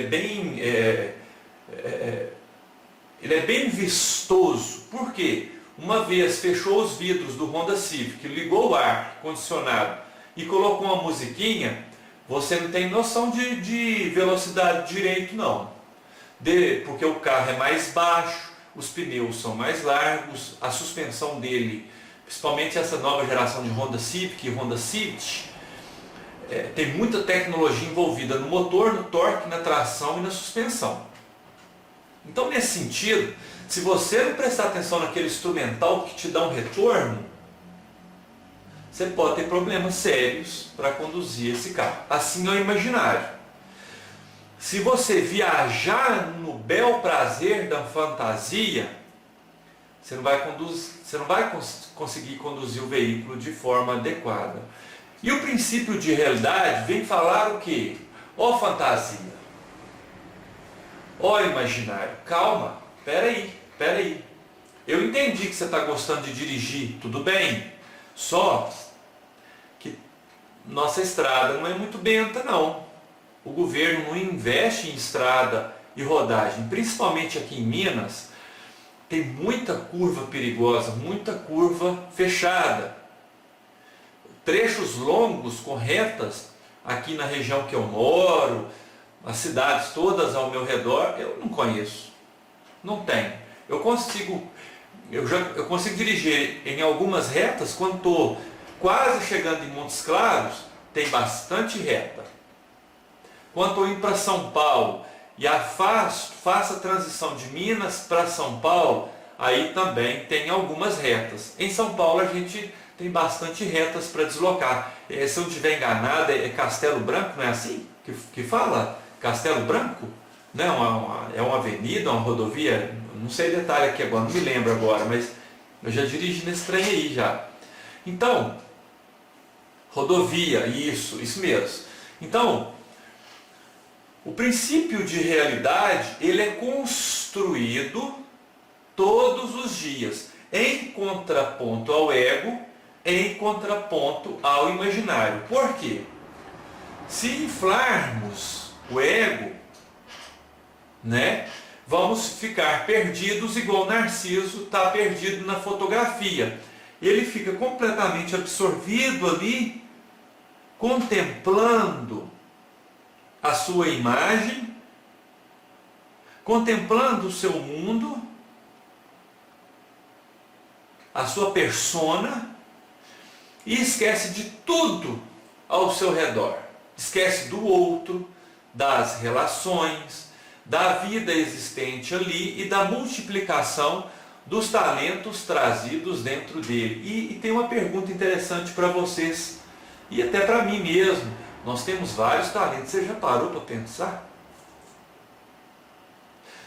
é bem vistoso. Por quê? Uma vez fechou os vidros do Honda Civic, ligou o ar condicionado e colocou uma musiquinha, você não tem noção de velocidade direito não. Porque o carro é mais baixo, os pneus são mais largos, a suspensão dele, principalmente essa nova geração de Honda Civic e Honda City, tem muita tecnologia envolvida no motor, no torque, na tração e na suspensão. Então, nesse sentido, se você não prestar atenção naquele instrumental que te dá um retorno, você pode ter problemas sérios para conduzir esse carro. Assim é o imaginário. Se você viajar no bel prazer da fantasia, você não vai conseguir conduzir o veículo de forma adequada. E o princípio de realidade vem falar o quê? Ó fantasia, ó imaginário, calma, peraí. Eu entendi que você está gostando de dirigir, tudo bem, só que nossa estrada não é muito benta não. O governo não investe em estrada e rodagem, principalmente aqui em Minas, tem muita curva perigosa, muita curva fechada. Trechos longos com retas, aqui na região que eu moro, as cidades todas ao meu redor, eu não conheço. Não tem. Eu consigo dirigir em algumas retas quando estou quase chegando em Montes Claros, tem bastante reta. Quando estou indo para São Paulo e faço a transição de Minas para São Paulo, aí também tem algumas retas. Em São Paulo a gente tem bastante retas para deslocar. Se eu não estiver enganado, é Castelo Branco, não é assim que fala? Castelo Branco? Não, é uma avenida, uma rodovia, não sei detalhe aqui agora, não me lembro agora, mas eu já dirigi nesse trem aí já. Então, rodovia, isso mesmo. Então, o princípio de realidade, ele é construído todos os dias, em contraponto ao ego, em contraponto ao imaginário. Por quê? Se inflarmos o ego, vamos ficar perdidos igual Narciso está perdido na fotografia. Ele fica completamente absorvido ali, contemplando a sua imagem, contemplando o seu mundo, a sua persona, e esquece de tudo ao seu redor. Esquece do outro, das relações, da vida existente ali e da multiplicação dos talentos trazidos dentro dele. E tem uma pergunta interessante para vocês, e até para mim mesmo. Nós temos vários talentos. Você já parou para pensar?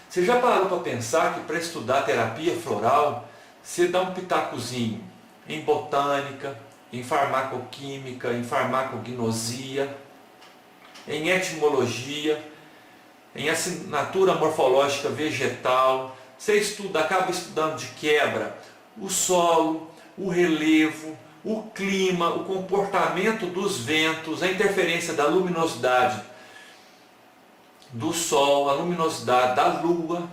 Você já parou para pensar que para estudar terapia floral, você dá um pitacozinho em botânica, em farmacoquímica, em farmacognosia, em etimologia, em assinatura morfológica vegetal. Você acaba estudando de quebra o solo, o relevo, o clima, o comportamento dos ventos, a interferência da luminosidade do sol, a luminosidade da lua,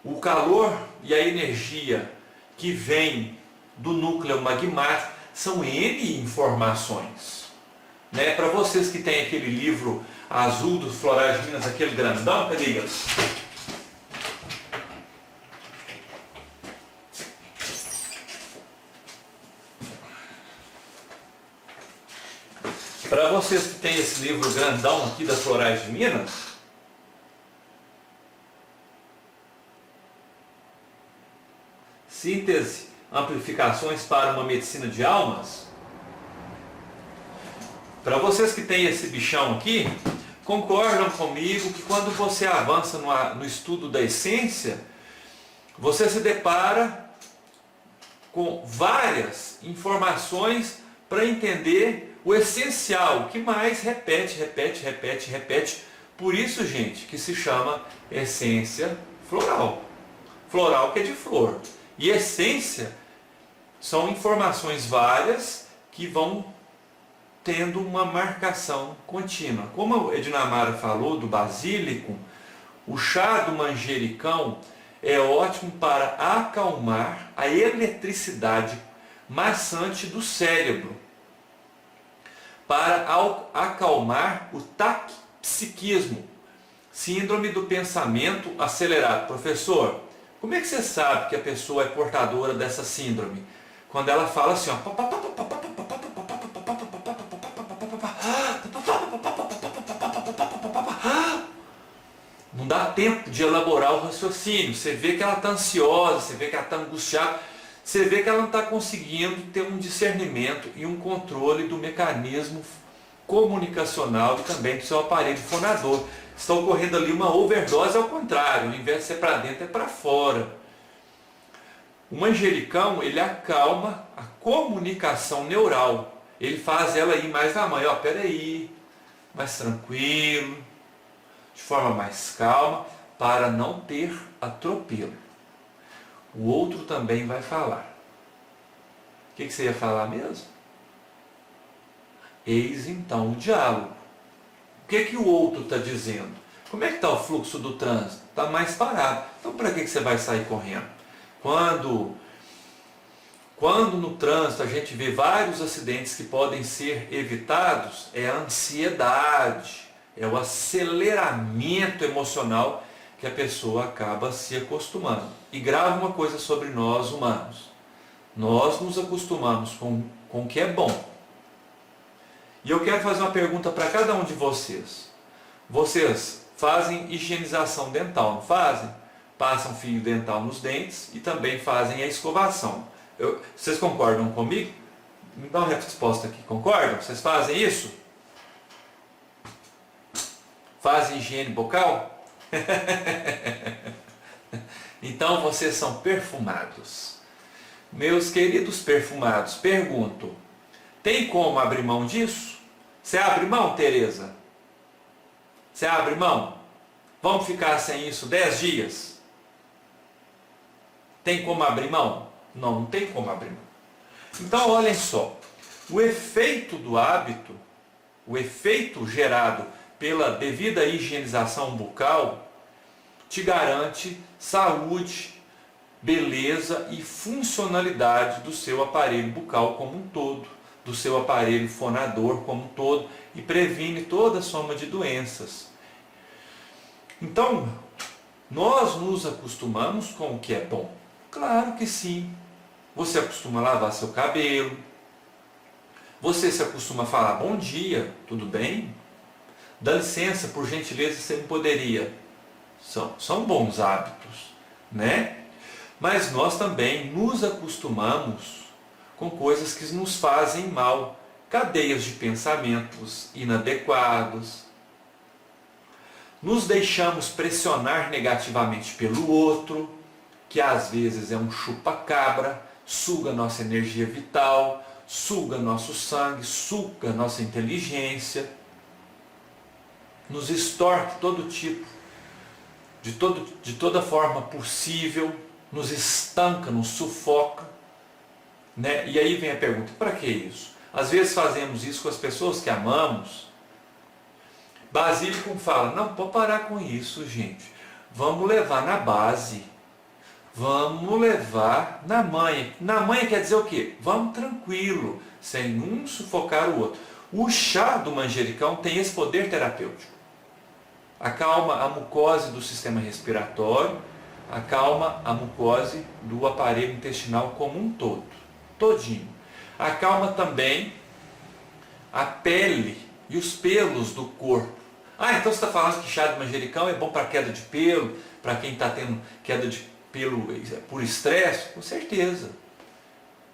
o calor e a energia que vem do núcleo magmático. São N informações. Para vocês que têm aquele livro azul dos Florais de Minas, aquele grandão, cadê ele? Para vocês que têm esse livro grandão aqui das Florais de Minas, síntese, amplificações para uma medicina de almas. Para vocês que têm esse bichão aqui, concordam comigo que quando você avança no estudo da essência, você se depara com várias informações para entender o essencial, que mais repete. Por isso, gente, que se chama essência floral. Floral que é de flor. E essência são informações várias que vão tendo uma marcação contínua. Como a Ednamara falou do basílico, o chá do manjericão é ótimo para acalmar a eletricidade maçante do cérebro, para acalmar o taquipsiquismo, síndrome do pensamento acelerado. Professor, como é que você sabe que a pessoa é portadora dessa síndrome? Quando ela fala assim, ó, dá tempo de elaborar o raciocínio. Você vê que ela está ansiosa, você vê que ela está angustiada, você vê que ela não está conseguindo ter um discernimento e um controle do mecanismo comunicacional e também do seu aparelho fonador. Está ocorrendo ali uma overdose ao contrário, ao invés de ser para dentro é para fora. O manjericão, ele acalma a comunicação neural. Ele faz ela ir mais na mãe, peraí, mais tranquilo, de forma mais calma, para não ter atropelo. O outro também vai falar. O que você ia falar mesmo? Eis então o diálogo. O que o outro está dizendo? Como é que está o fluxo do trânsito? Está mais parado. Então para que você vai sair correndo? Quando no trânsito a gente vê vários acidentes que podem ser evitados, é a ansiedade, é o aceleramento emocional que a pessoa acaba se acostumando. E grava uma coisa sobre nós humanos. Nós nos acostumamos com o que é bom. E eu quero fazer uma pergunta para cada um de vocês. Vocês fazem higienização dental, não fazem? Passam fio dental nos dentes e também fazem a escovação. Vocês concordam comigo? Me dá uma resposta aqui. Concordam? Vocês fazem isso? Fazem higiene bucal? Então vocês são perfumados. Meus queridos perfumados, pergunto, tem como abrir mão disso? Você abre mão, Tereza? Você abre mão? Vamos ficar sem isso 10 dias? Tem como abrir mão? Não tem como abrir mão. Então olhem só, o efeito do hábito, o efeito gerado pela devida higienização bucal, te garante saúde, beleza e funcionalidade do seu aparelho bucal como um todo, do seu aparelho fonador como um todo, e previne toda a soma de doenças. Então, nós nos acostumamos com o que é bom? Claro que sim. Você acostuma lavar seu cabelo, você se acostuma a falar bom dia, tudo bem? Dá licença, por gentileza, você não poderia. São bons hábitos, né? Mas nós também nos acostumamos com coisas que nos fazem mal, cadeias de pensamentos inadequados. Nos deixamos pressionar negativamente pelo outro, que às vezes é um chupa-cabra, suga nossa energia vital, suga nosso sangue, suga nossa inteligência, nos extorque todo tipo, de toda forma possível, nos estanca, nos sufoca, né? E aí vem a pergunta, para que isso? Às vezes fazemos isso com as pessoas que amamos. Basílico fala, não, pode parar com isso, gente. Vamos levar na base. Vamos levar na manha. Na manha quer dizer o quê? Vamos tranquilo, sem um sufocar o outro. O chá do manjericão tem esse poder terapêutico. Acalma a mucose do sistema respiratório, acalma a mucose do aparelho intestinal como um todo, todinho. Acalma também a pele e os pelos do corpo. Então você está falando que chá de manjericão é bom para queda de pelo, para quem está tendo queda de pelo por estresse? Com certeza.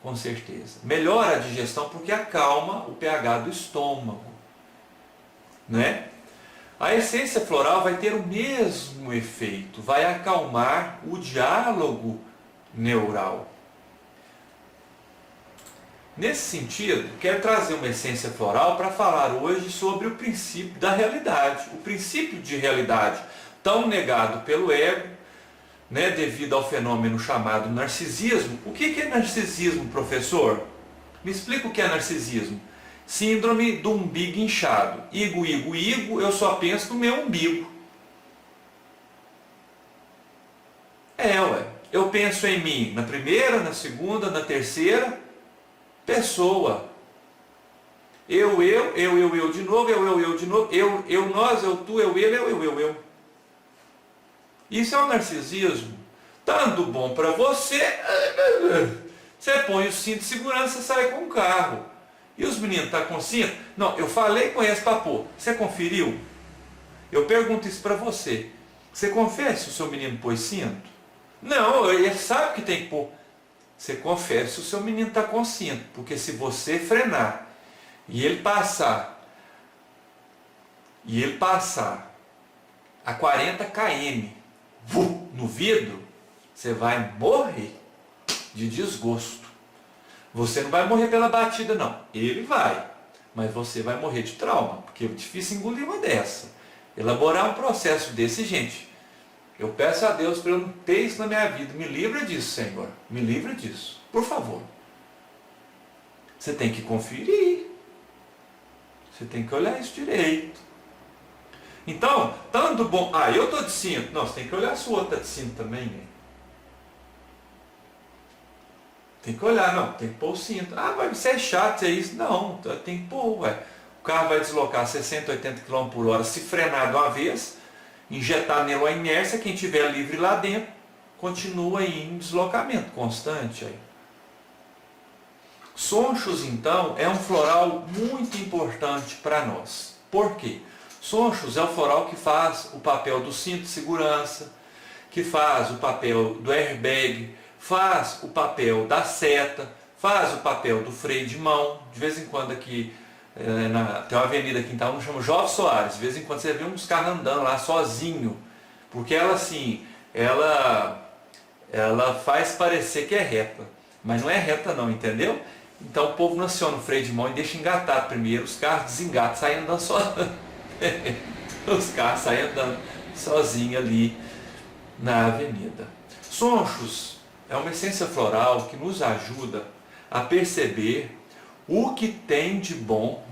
Com certeza. Melhora a digestão porque acalma o pH do estômago, né? A essência floral vai ter o mesmo efeito, vai acalmar o diálogo neural. Nesse sentido, quero trazer uma essência floral para falar hoje sobre o princípio da realidade. O princípio de realidade, tão negado pelo ego, né, devido ao fenômeno chamado narcisismo. O que é narcisismo, professor? Me explica o que é narcisismo. Síndrome do umbigo inchado. Igo, eu só penso no meu umbigo. Eu penso em mim na primeira, na segunda, na terceira pessoa. Eu de novo, eu de novo, eu, nós, eu, tu, eu. Isso é um narcisismo. Tanto bom para você, você põe o cinto de segurança e sai com o carro. E os meninos estão com cinto? Não, eu falei com esse papo. Você conferiu? Eu pergunto isso para você. Você confere se o seu menino pôs cinto? Não, ele sabe que tem que pôr. Você confere se o seu menino está com cinto, porque se você frenar e ele passar a 40 km no vidro, você vai morrer de desgosto. Você não vai morrer pela batida, não. Ele vai, mas você vai morrer de trauma, porque é difícil engolir uma dessa. Elaborar um processo desse, gente, eu peço a Deus para eu não ter isso na minha vida. Me livra disso, Senhor. Me livra disso. Por favor. Você tem que conferir. Você tem que olhar isso direito. Então, tanto bom... eu estou de cinto. Não, você tem que olhar se o outro está de cinto também. Né? Tem que olhar. Não, tem que pôr o cinto. Mas isso é chato, é isso. Não, tem que pôr, ué. O carro vai deslocar 60, 80 km por hora. Se frenar de uma vez, injetar nele a inércia, quem tiver livre lá dentro, continua aí em deslocamento constante. Aí. Sonchos, então, é um floral muito importante para nós. Por quê? Sonchos é o floral que faz o papel do cinto de segurança, que faz o papel do airbag, faz o papel da seta, faz o papel do freio de mão. De vez em quando aqui, tem uma avenida aqui em Itaúna, chama Jovem Soares. De vez em quando você vê uns carros andando lá sozinho, porque ela assim, ela faz parecer que é reta, mas não é reta não, entendeu? Então o povo não aciona o freio de mão e deixa engatado primeiro, os carros desengatam, saem andando sozinhos. Os carros saem andando sozinhos ali na avenida. Sonchos é uma essência floral que nos ajuda a perceber o que tem de bom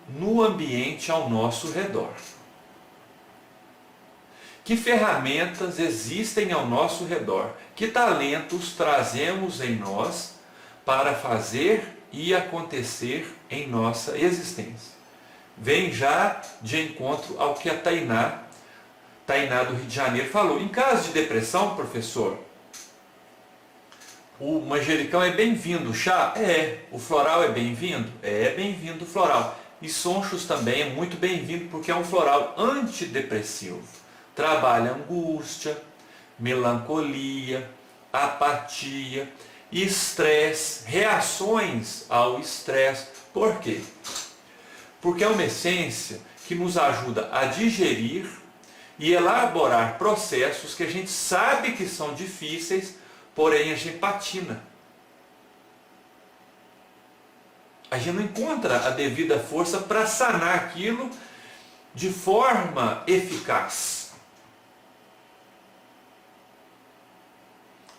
no ambiente ao nosso redor. Que ferramentas existem ao nosso redor? Que talentos trazemos em nós para fazer e acontecer em nossa existência? Vem já de encontro ao que a Tainá do Rio de Janeiro falou. Em caso de depressão, professor, o manjericão é bem-vindo, o chá? O floral é bem-vindo? É bem-vindo o floral. E sonchos também é muito bem-vindo porque é um floral antidepressivo. Trabalha angústia, melancolia, apatia, estresse, reações ao estresse. Por quê? Porque é uma essência que nos ajuda a digerir e elaborar processos que a gente sabe que são difíceis, porém a gente patina. A gente não encontra a devida força para sanar aquilo de forma eficaz.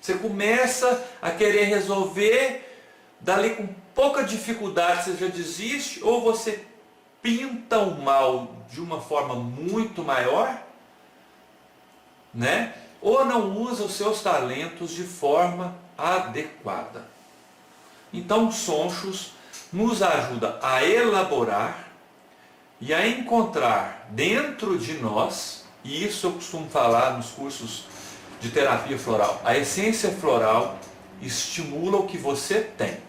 Você começa a querer resolver, dali com pouca dificuldade você já desiste, ou você pinta o mal de uma forma muito maior, né? Ou não usa os seus talentos de forma adequada. Então, sonchos nos ajuda a elaborar e a encontrar dentro de nós, e isso eu costumo falar nos cursos de terapia floral, a essência floral estimula o que você tem.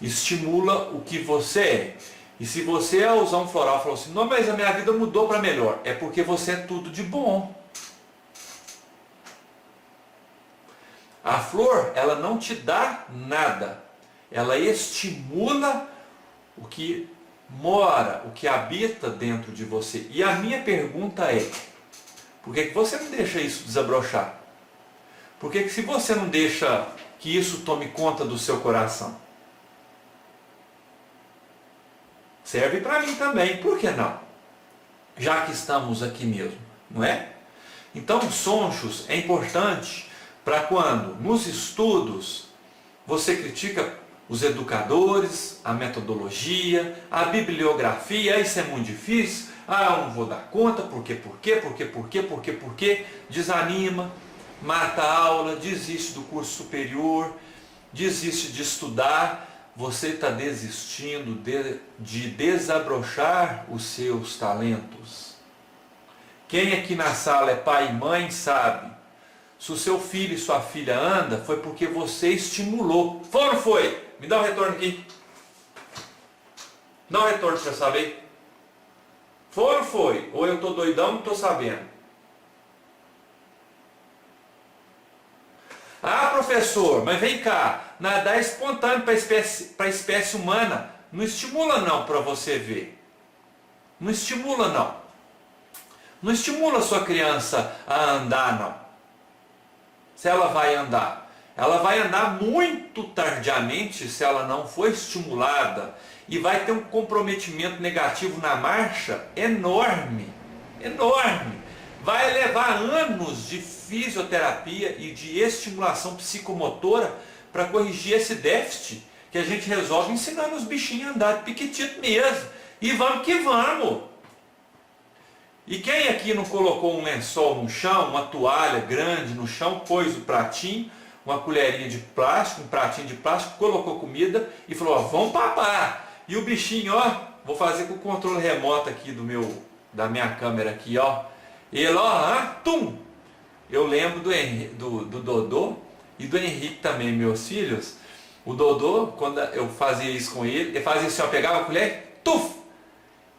Estimula o que você é. E se você ao usar um floral falou assim, não, mas a minha vida mudou para melhor, é porque você é tudo de bom. A flor, ela não te dá nada. Ela estimula o que mora, o que habita dentro de você. E a minha pergunta é, por que você não deixa isso desabrochar? Por que se você não deixa que isso tome conta do seu coração? Serve para mim também, por que não? Já que estamos aqui mesmo, não é? Então, sonchos é importante para quando, nos estudos, você critica os educadores, a metodologia, a bibliografia, isso é muito difícil, eu não vou dar conta, por quê, desanima, mata a aula, desiste do curso superior, desiste de estudar, você está desistindo de desabrochar os seus talentos. Quem aqui na sala é pai e mãe sabe, se o seu filho e sua filha anda, foi porque você estimulou. Foi ou não foi? Me dá um retorno aqui. Dá um retorno para eu saber. Foi ou não foi? Ou eu estou doidão, não estou sabendo? Ah, professor, mas vem cá, nadar é espontâneo para a espécie humana. Não estimula não para você ver. Não estimula não. Não estimula a sua criança a andar não. Se ela vai andar. Ela vai andar muito tardiamente se ela não for estimulada. E vai ter um comprometimento negativo na marcha enorme. Enorme. Vai levar anos de fisioterapia e de estimulação psicomotora para corrigir esse déficit que a gente resolve ensinando os bichinhos a andar de piquitito mesmo. E vamos que vamos. E quem aqui não colocou um lençol no chão, uma toalha grande no chão, pôs o pratinho, uma colherinha de plástico, um pratinho de plástico, colocou comida e falou, ó, vamos papar. E o bichinho, ó, vou fazer com o controle remoto aqui da minha câmera aqui, ó. Ele, ó, tum! Eu lembro do Dodô e do Henrique também, meus filhos. O Dodô, quando eu fazia isso com ele fazia assim, ó, pegava a colher, tuf!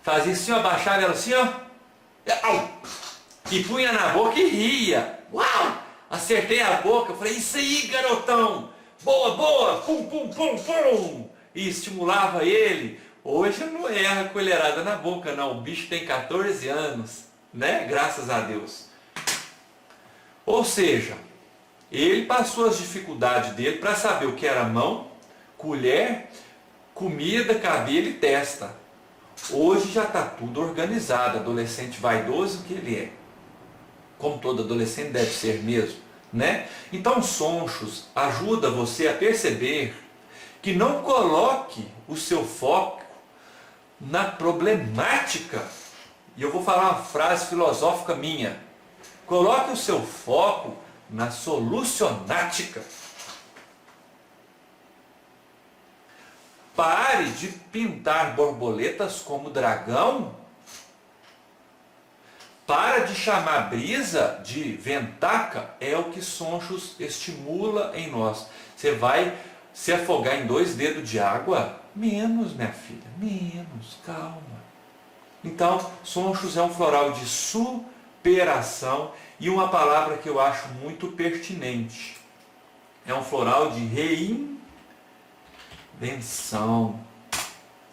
Fazia assim, ó, abaixava ela assim, ó. E punha na boca e ria. Uau! Acertei a boca, falei, isso aí, garotão! Boa, boa! Pum, pum, pum, pum! E estimulava ele. Hoje não erra colherada na boca, não. O bicho tem 14 anos, né? Graças a Deus. Ou seja, ele passou as dificuldades dele para saber o que era mão, colher, comida, cabelo e testa. Hoje já está tudo organizado, adolescente vaidoso que ele é. Como todo adolescente deve ser mesmo, né? Então, Sonchos ajuda você a perceber que não coloque o seu foco na problemática. E eu vou falar uma frase filosófica minha. Coloque o seu foco na solucionática. Pare de pintar borboletas como dragão. Para de chamar brisa de ventaca. É o que Sonchos estimula em nós. Você vai se afogar em 2 dedos de água? Menos, minha filha, menos, calma. Então, Sonchos é um floral de superação e uma palavra que eu acho muito pertinente. É um floral de reinvenção.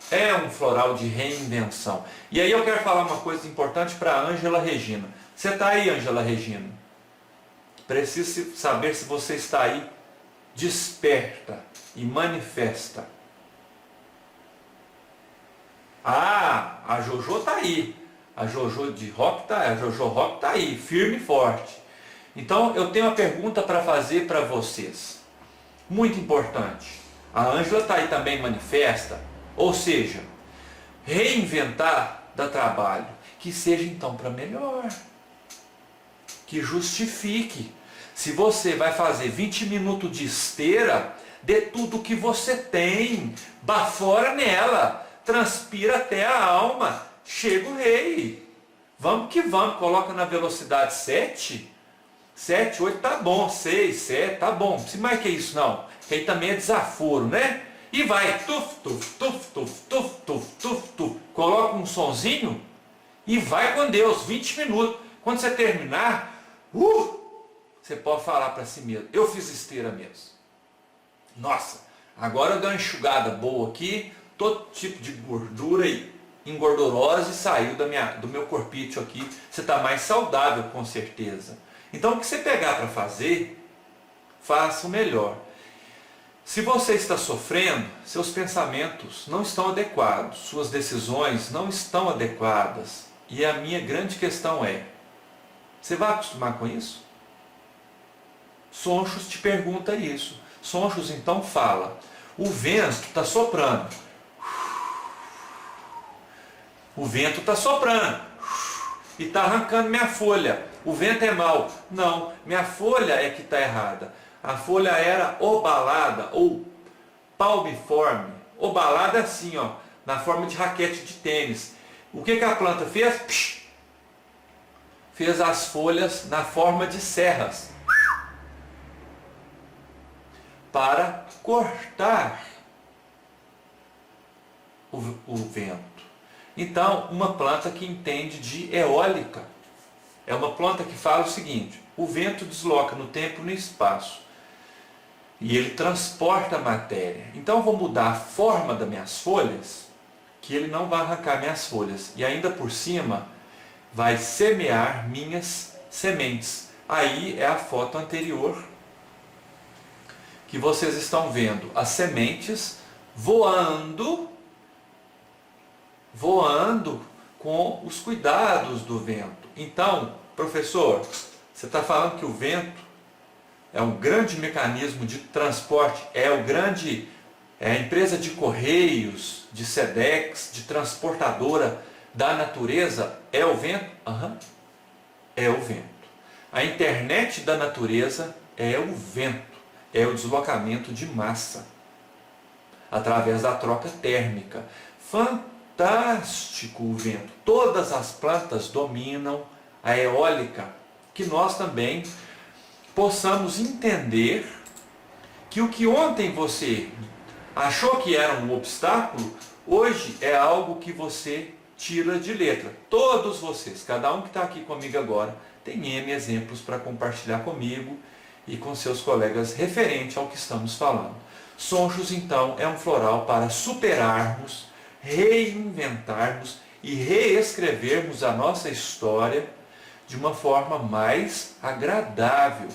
É um floral de reinvenção. E aí eu quero falar uma coisa importante para a Ângela Regina. Você está aí, Ângela Regina? Preciso saber se você está aí. Desperta e manifesta. Ah, a Jojo está aí. A Jojo Rock está aí, firme e forte. Então eu tenho uma pergunta para fazer para vocês. Muito importante. A Ângela está aí também, manifesta. Ou seja, reinventar dá trabalho. Que seja então para melhor. Que justifique. Se você vai fazer 20 minutos de esteira, dê tudo que você tem. Bafora nela. Transpira até a alma. Chega o rei. Vamos que vamos. Coloca na velocidade 7. 7, 8 tá bom. 6, 7 tá bom. Se mais que isso não. Que aí também é desaforo, né? E vai. Tuf, tuf, tuf, tuf, tuf, tuf, tuf, tuf. Coloca um sonzinho e vai com Deus. 20 minutos. Quando você terminar, você pode falar para si mesmo. Eu fiz esteira mesmo. Nossa, agora eu dei uma enxugada boa aqui. Todo tipo de gordura e engordurose saiu do meu corpício aqui. Você está mais saudável, com certeza. Então, o que você pegar para fazer, faça o melhor. Se você está sofrendo, seus pensamentos não estão adequados, suas decisões não estão adequadas. E a minha grande questão é, você vai acostumar com isso? Sonchos te pergunta isso. Sonchos então fala, o vento está soprando. O vento está soprando e está arrancando minha folha. O vento é mau. Não, minha folha é que está errada. A folha era obalada ou palmiforme. Obalada assim, ó, na forma de raquete de tênis. O que a planta fez? Fez as folhas na forma de serras para cortar o vento. Então, uma planta que entende de eólica. É uma planta que fala o seguinte: o vento desloca no tempo e no espaço. E ele transporta a matéria. Então eu vou mudar a forma das minhas folhas, que ele não vai arrancar minhas folhas. E ainda por cima, vai semear minhas sementes. Aí é a foto anterior, que vocês estão vendo as sementes voando com os cuidados do vento. Então, professor, você está falando que o vento é um grande mecanismo de transporte, é a empresa de correios, de SEDEX, de transportadora da natureza, é o vento? É o vento. A internet da natureza é o vento, é o deslocamento de massa, através da troca térmica. Fantástico o vento. Todas as plantas dominam a eólica, que nós também possamos entender que o que ontem você achou que era um obstáculo, hoje é algo que você tira de letra. Todos vocês, cada um que está aqui comigo agora, tem N exemplos para compartilhar comigo e com seus colegas referente ao que estamos falando. Sonchos, então, é um floral para superarmos, reinventarmos e reescrevermos a nossa história de uma forma mais agradável.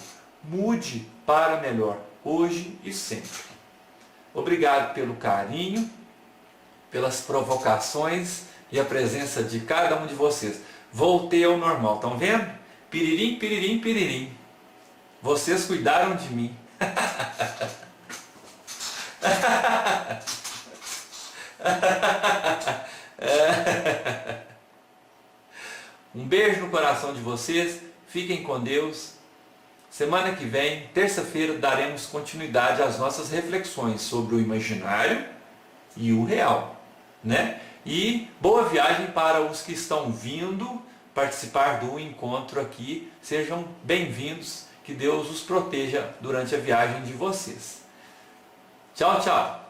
Mude para melhor, hoje e sempre. Obrigado pelo carinho, pelas provocações e a presença de cada um de vocês. Voltei ao normal, estão vendo? Piririm, piririm, piririm. Vocês cuidaram de mim. Um beijo no coração de vocês, fiquem com Deus. Semana que vem, terça-feira, daremos continuidade às nossas reflexões sobre o imaginário e o real, né? E boa viagem para os que estão vindo participar do encontro aqui. Sejam bem-vindos, que Deus os proteja durante a viagem de vocês. Tchau, tchau!